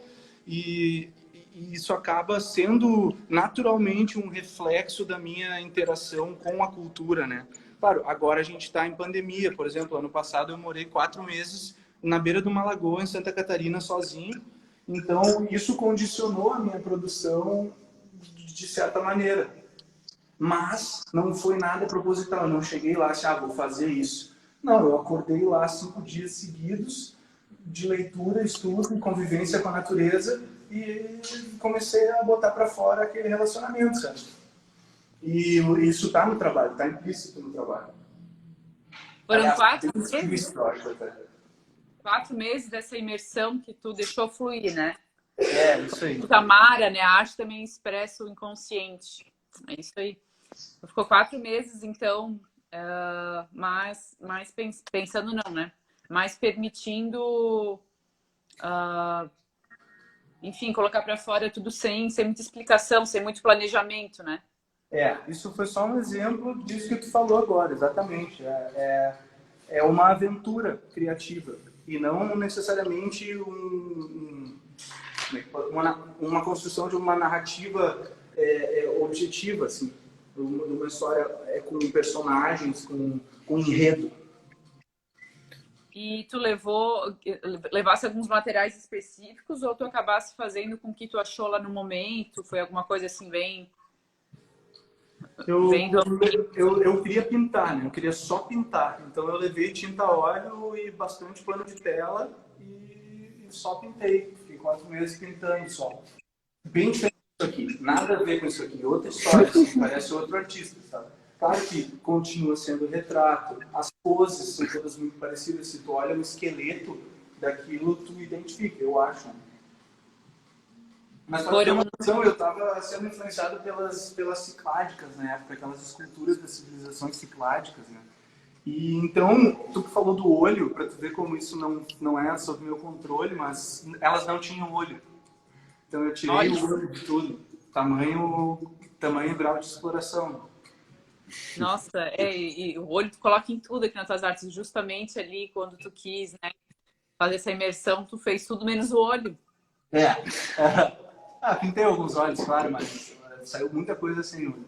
e e isso acaba sendo naturalmente um reflexo da minha interação com a cultura, né? Claro, agora a gente está em pandemia, por exemplo, ano passado eu morei 4 meses na beira de uma lagoa em Santa Catarina sozinho, então isso condicionou a minha produção de certa maneira. Mas não foi nada proposital, eu não cheguei lá assim, vou fazer isso. Não, eu acordei lá 5 dias seguidos de leitura, estudo e convivência com a natureza e comecei a botar para fora aquele relacionamento, sabe? E isso está no trabalho, está implícito no trabalho. Foram Aliás, 4 bem meses? explícito, eu acho, até. 4 meses dessa imersão que tu deixou fluir, né? Isso aí. O Tamara, né? A arte também expressa o inconsciente. É isso aí. Ficou 4 meses, então, mais pensando não, né? Mas permitindo, enfim, colocar para fora tudo sem muita explicação, sem muito planejamento, né? Isso foi só um exemplo disso que tu falou agora, exatamente. É uma aventura criativa e não necessariamente uma construção de uma narrativa objetiva, assim, de uma história com personagens, com enredo. E tu levasse alguns materiais específicos ou tu acabasse fazendo com o que tu achou lá no momento? Foi alguma coisa assim bem... Eu queria pintar, né? Eu queria só pintar. Então eu levei tinta óleo e bastante pano de tela e só pintei. Fiquei 4 meses pintando só. Bem diferente disso aqui. Nada a ver com isso aqui. Outra história, assim, parece outro artista, sabe? Claro que continua sendo retrato. As poses são todas muito parecidas. Se tu olha o esqueleto daquilo, tu identifica, eu acho. Mas para ter uma noção, eu estava sendo influenciado pelas cicládicas na época, aquelas esculturas das civilizações cicládicas, né? E então, tu que falou do olho, para tu ver como isso não é sob meu controle, mas elas não tinham olho. Então eu tirei o olho de tudo, tamanho e grau de exploração. Nossa, e o olho tu coloca em tudo aqui nas tuas artes, justamente ali quando tu quis, né, fazer essa imersão, tu fez tudo menos o olho. Pintei alguns olhos, claro, mas saiu muita coisa sem olho.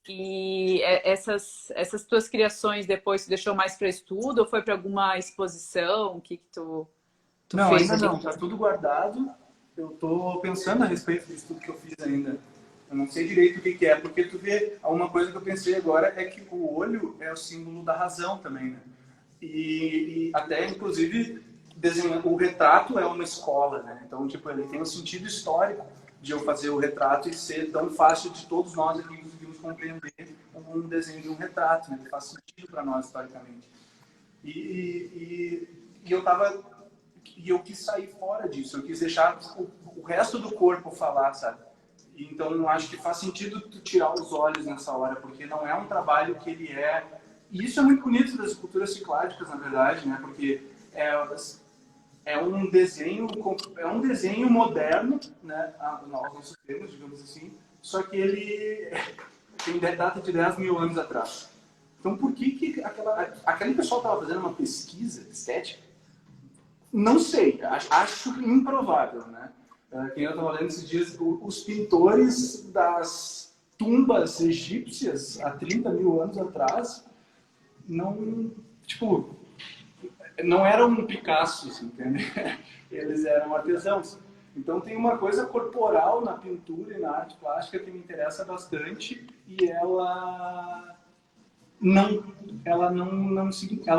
E essas tuas criações depois tu deixou mais para estudo ou foi para alguma exposição? O que tu não, fez? Ainda não, tá tudo guardado. Eu tô pensando a respeito disso tudo que eu fiz ainda. Eu não sei direito o que é, porque tu vê, uma coisa que eu pensei agora é que o olho é o símbolo da razão também, né? E até, inclusive, o retrato é uma escola, né? Então, tipo, ele tem um sentido histórico de eu fazer o retrato e ser tão fácil de todos nós aqui conseguirmos compreender um desenho de um retrato, né? Que faz sentido para nós historicamente. E eu quis sair fora disso, eu quis deixar o resto do corpo falar, sabe? Então, eu acho que faz sentido tu tirar os olhos nessa hora, porque não é um trabalho que ele é... E isso é muito bonito das esculturas cicládicas, na verdade, né? Porque é um desenho moderno, né? Aos nossos termos, digamos assim, só que ele tem data de 10 mil anos atrás. Então, por que aquele pessoal estava fazendo uma pesquisa estética? Não sei, acho improvável, né? Quem eu estava lendo esses dias, os pintores das tumbas egípcias há 30 mil anos atrás não eram Picassos, entende? Eles eram artesãos. Então tem uma coisa corporal na pintura e na arte plástica que me interessa bastante e ela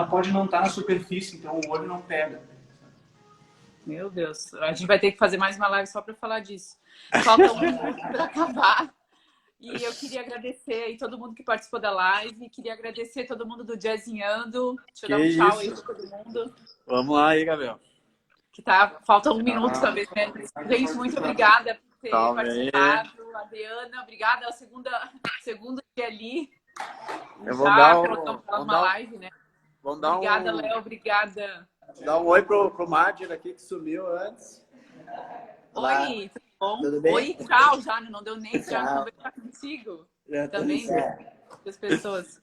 pode não estar na superfície, então o olho não pega. Meu Deus, a gente vai ter que fazer mais uma live só para falar disso. Falta um minuto para acabar. E eu queria agradecer aí todo mundo que participou da live. Queria agradecer todo mundo do Jazzinhando. Deixa eu dar um tchau aí para todo mundo. Vamos lá aí, Gabriel. Falta um minuto também. Né? Gente, muito obrigada por ter participado. Aí. Adriana, obrigada. É o segundo dia ali. Eu vou dar uma live, né? Obrigada, Léo. Obrigada. Dá um oi pro Martin aqui que sumiu antes. Oi, tudo bom? Tudo bem? Oi, tchau, já não deu nem para conversar contigo. Também, as pessoas.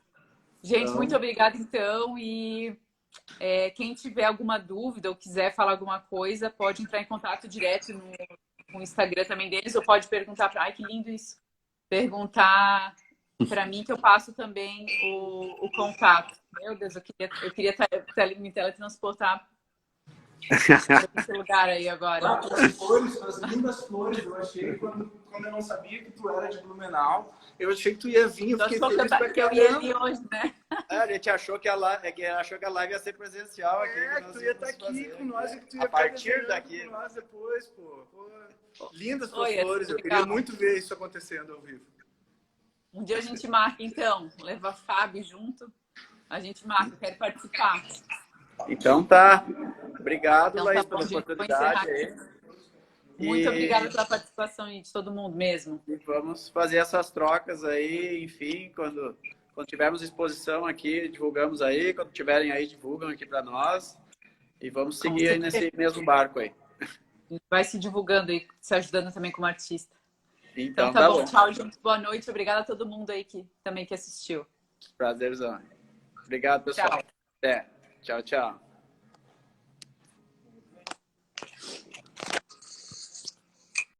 Gente, então... muito obrigada, então. E quem tiver alguma dúvida ou quiser falar alguma coisa, pode entrar em contato direto o Instagram também deles, ou pode perguntar para... Ai, que lindo isso! Perguntar para mim que eu passo também o contato. Meu Deus, eu queria me teletransportar para esse lugar aí agora. As flores, as lindas flores, eu achei quando eu não sabia que tu era de Blumenau, eu achei que tu ia vir, eu fiquei feliz pra que eu ia vir hoje, né? A gente achou que a live ia ser presencial aqui. Que tu ia estar aqui com nós e que tu ia a ficar partir desenhando daqui. com nós depois, pô. Lindas tuas Oi, flores, eu queria muito ver isso acontecendo ao vivo. Um dia a gente marca, então. Leva a Fábio junto. A gente marca, quero participar. Então tá. Obrigado, Então, Laís, tá bom, pela gente, vou oportunidade encerrar aí. Muito obrigada pela participação aí de todo mundo mesmo. E vamos fazer essas trocas aí, enfim, quando tivermos exposição aqui, divulgamos aí. Quando tiverem aí, divulgam aqui para nós. E vamos seguir aí nesse mesmo barco aí. A gente vai se divulgando e se ajudando também como artista. Então Tá bom. Tchau, gente. Boa noite. Obrigada a todo mundo aí que assistiu. Prazerzão. Obrigado, pessoal. Tchau. Até. Tchau, tchau.